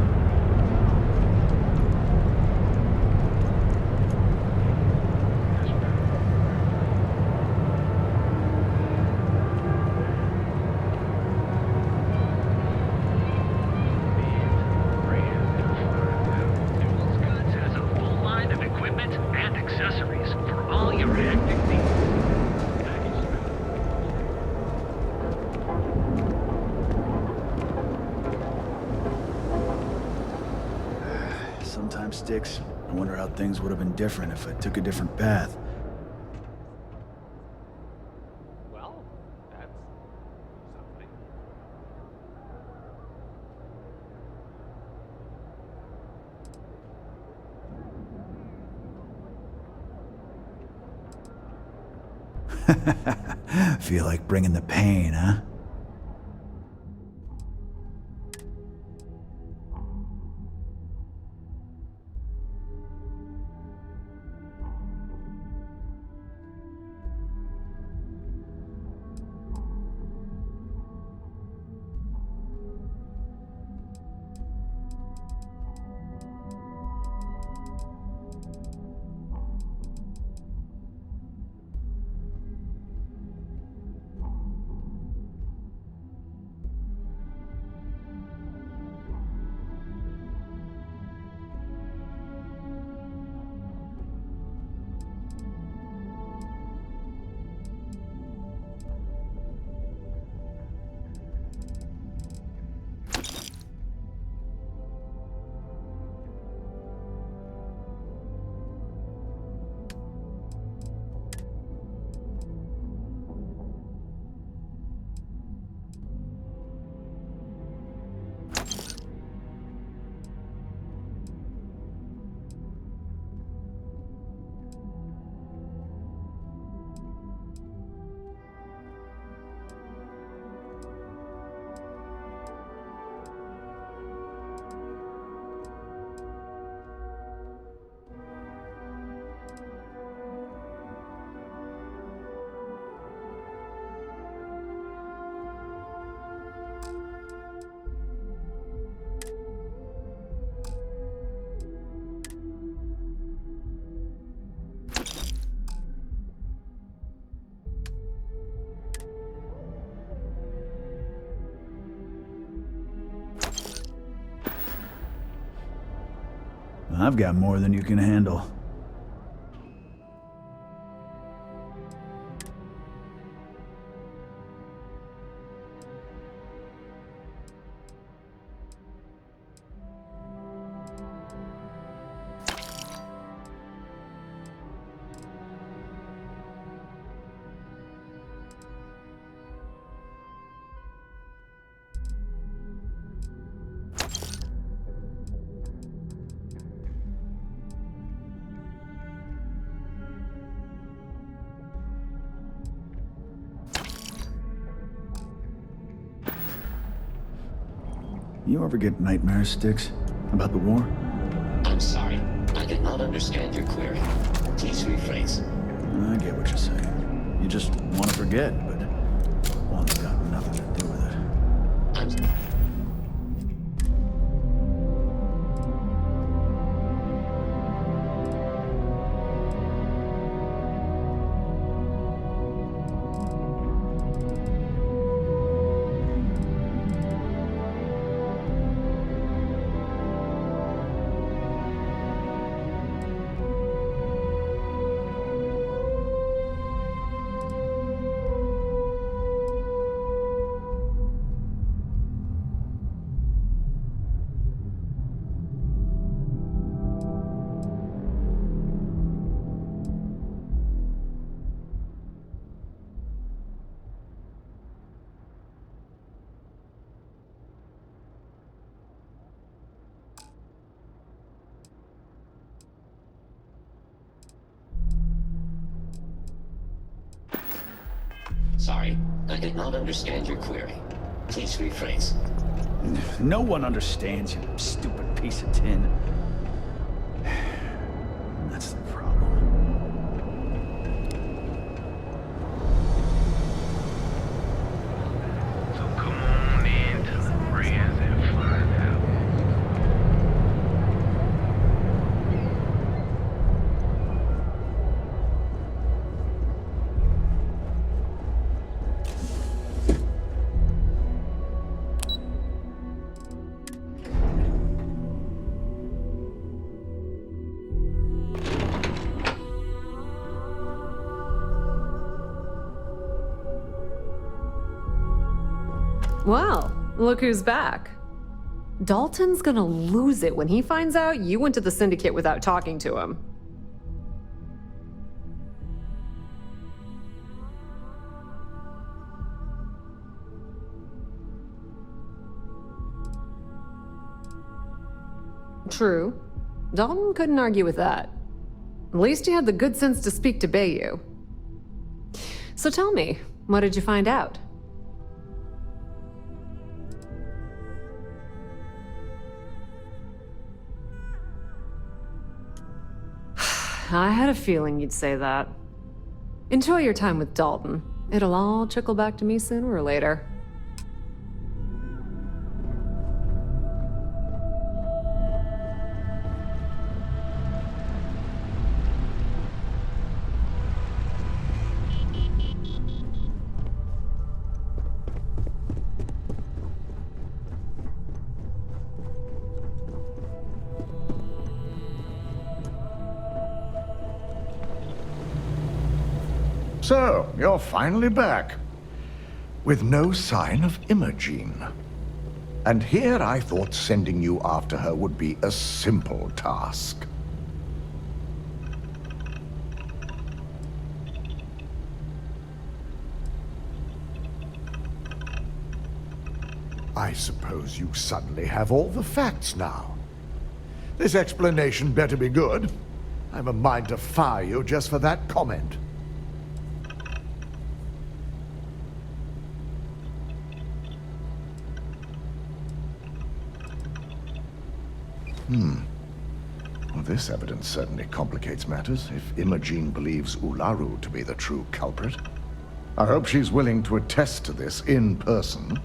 [SPEAKER 5] Sometimes, Sticks, I wonder how things would have been different if I took a different path.
[SPEAKER 3] Well, that's
[SPEAKER 5] something. Feel like bringing the pain, huh? I've got more than you can handle. You ever get nightmares, Sticks? About the war?
[SPEAKER 9] I'm sorry. I did not understand your query. Please rephrase.
[SPEAKER 5] I get what you're saying. You just want to forget, but one's got nothing to do with it.
[SPEAKER 9] Sorry, I did not understand your query. Please rephrase.
[SPEAKER 5] No one understands, you stupid piece of tin. That's the problem.
[SPEAKER 10] So come on in to the brands and find out.
[SPEAKER 1] Well, look who's back. Dalton's gonna lose it when he finds out you went to the Syndicate without talking to him. True. Dalton couldn't argue with that. At least he had the good sense to speak to Bayou. So tell me, what did you find out? I had a feeling you'd say that. Enjoy your time with Dalton. It'll all trickle back to me sooner or later.
[SPEAKER 7] So, you're finally back. With no sign of Imogene. And here I thought sending you after her would be a simple task. I suppose you suddenly have all the facts now. This explanation better be good. I have a mind to fire you just for that comment. Well, this evidence certainly complicates matters, if Imogene believes Ularu to be the true culprit. I hope she's willing to attest to this in person.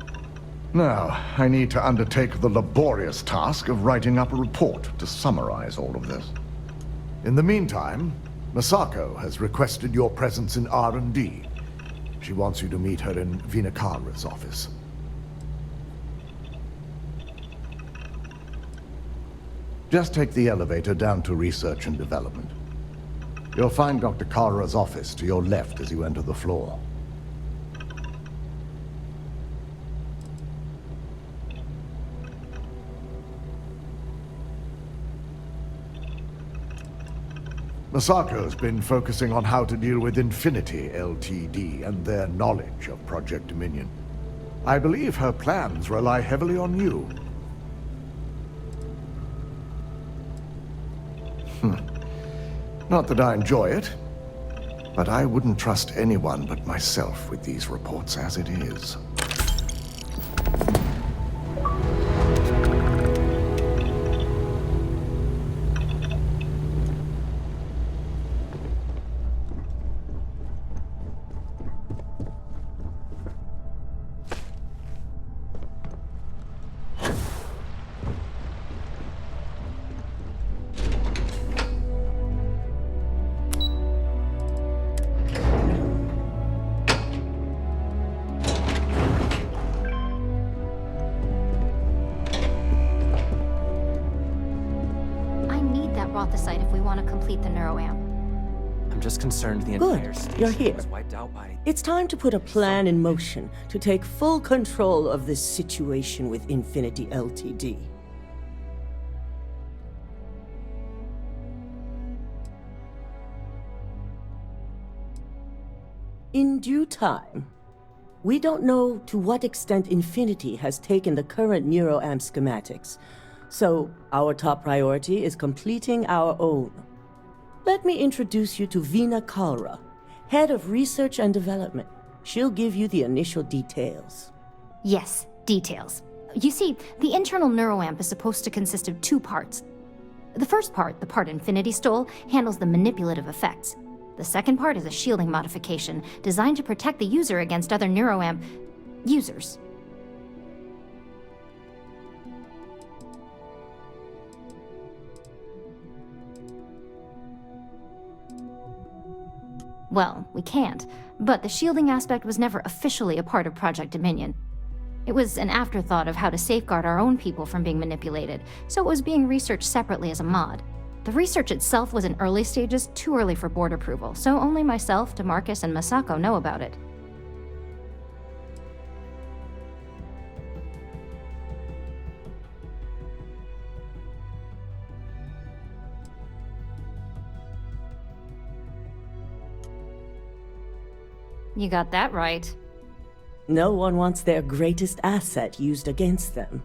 [SPEAKER 7] Now, I need to undertake the laborious task of writing up a report to summarize all of this. In the meantime, Masako has requested your presence in R&D. She wants you to meet her in Vinakara's office. Just take the elevator down to Research and Development. You'll find Dr. Kara's office to your left as you enter the floor. Masako's been focusing on how to deal with Infinity Ltd. And their knowledge of Project Dominion. I believe her plans rely heavily on you. Not that I enjoy it, but I wouldn't trust anyone but myself with these reports as it is.
[SPEAKER 2] Concerned the
[SPEAKER 6] Good.
[SPEAKER 2] entire station
[SPEAKER 6] You're here.
[SPEAKER 2] was wiped out by...
[SPEAKER 6] It's time to put a plan in motion to take full control of this situation with Infinity Ltd. In due time. We don't know to what extent Infinity has taken the current neuroamp schematics, so our top priority is completing our own. Let me introduce you to Vinakara, Head of Research and Development. She'll give you the initial details.
[SPEAKER 2] Yes, details. You see, the internal neuroamp is supposed to consist of two parts. The first part, the part Infinity stole, handles the manipulative effects. The second part is a shielding modification designed to protect the user against other neuroamp users. Well, we can't, but the shielding aspect was never officially a part of Project Dominion. It was an afterthought of how to safeguard our own people from being manipulated, so it was being researched separately as a mod. The research itself was in early stages, too early for board approval, so only myself, DeMarcus, and Masako know about it. You got that right.
[SPEAKER 6] No one wants their greatest asset used against them.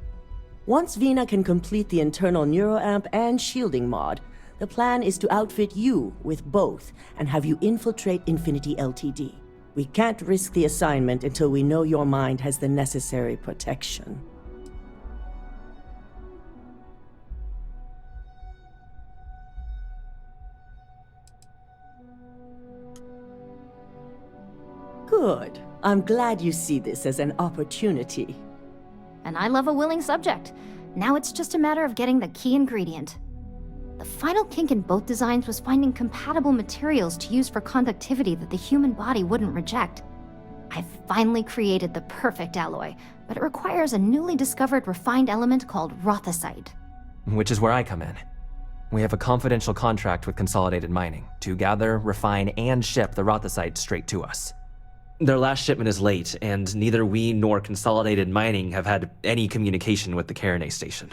[SPEAKER 6] Once Vina can complete the internal neuroamp and shielding mod, the plan is to outfit you with both and have you infiltrate Infinity Ltd. We can't risk the assignment until we know your mind has the necessary protection. Good. I'm glad you see this as an opportunity.
[SPEAKER 2] And I love a willing subject. Now it's just a matter of getting the key ingredient. The final kink in both designs was finding compatible materials to use for conductivity that the human body wouldn't reject. I've finally created the perfect alloy, but it requires a newly discovered refined element called rothosite.
[SPEAKER 3] Which is where I come in. We have a confidential contract with Consolidated Mining to gather, refine, and ship the rothosite straight to us. Their last shipment is late, and neither we nor Consolidated Mining have had any communication with the Carinae station.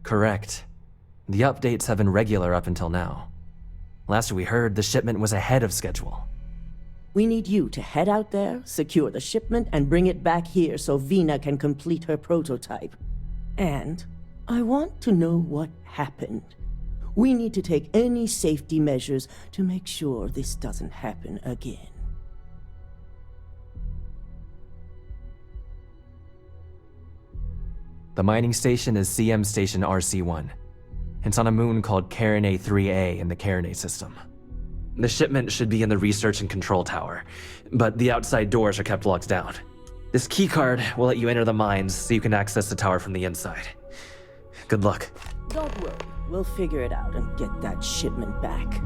[SPEAKER 3] Correct. The updates have been regular up until now. Last we heard, the shipment was ahead of schedule.
[SPEAKER 6] We need you to head out there, secure the shipment, and bring it back here so Vina can complete her prototype. And I want to know what happened. We need to take any safety measures to make sure this doesn't happen again.
[SPEAKER 3] The mining station is CM Station RC-1. It's on a moon called Carinae 3A in the Carinae system. The shipment should be in the research and control tower, but the outside doors are kept locked down. This keycard will let you enter the mines so you can access the tower from the inside. Good luck.
[SPEAKER 6] Don't worry, we'll figure it out and get that shipment back.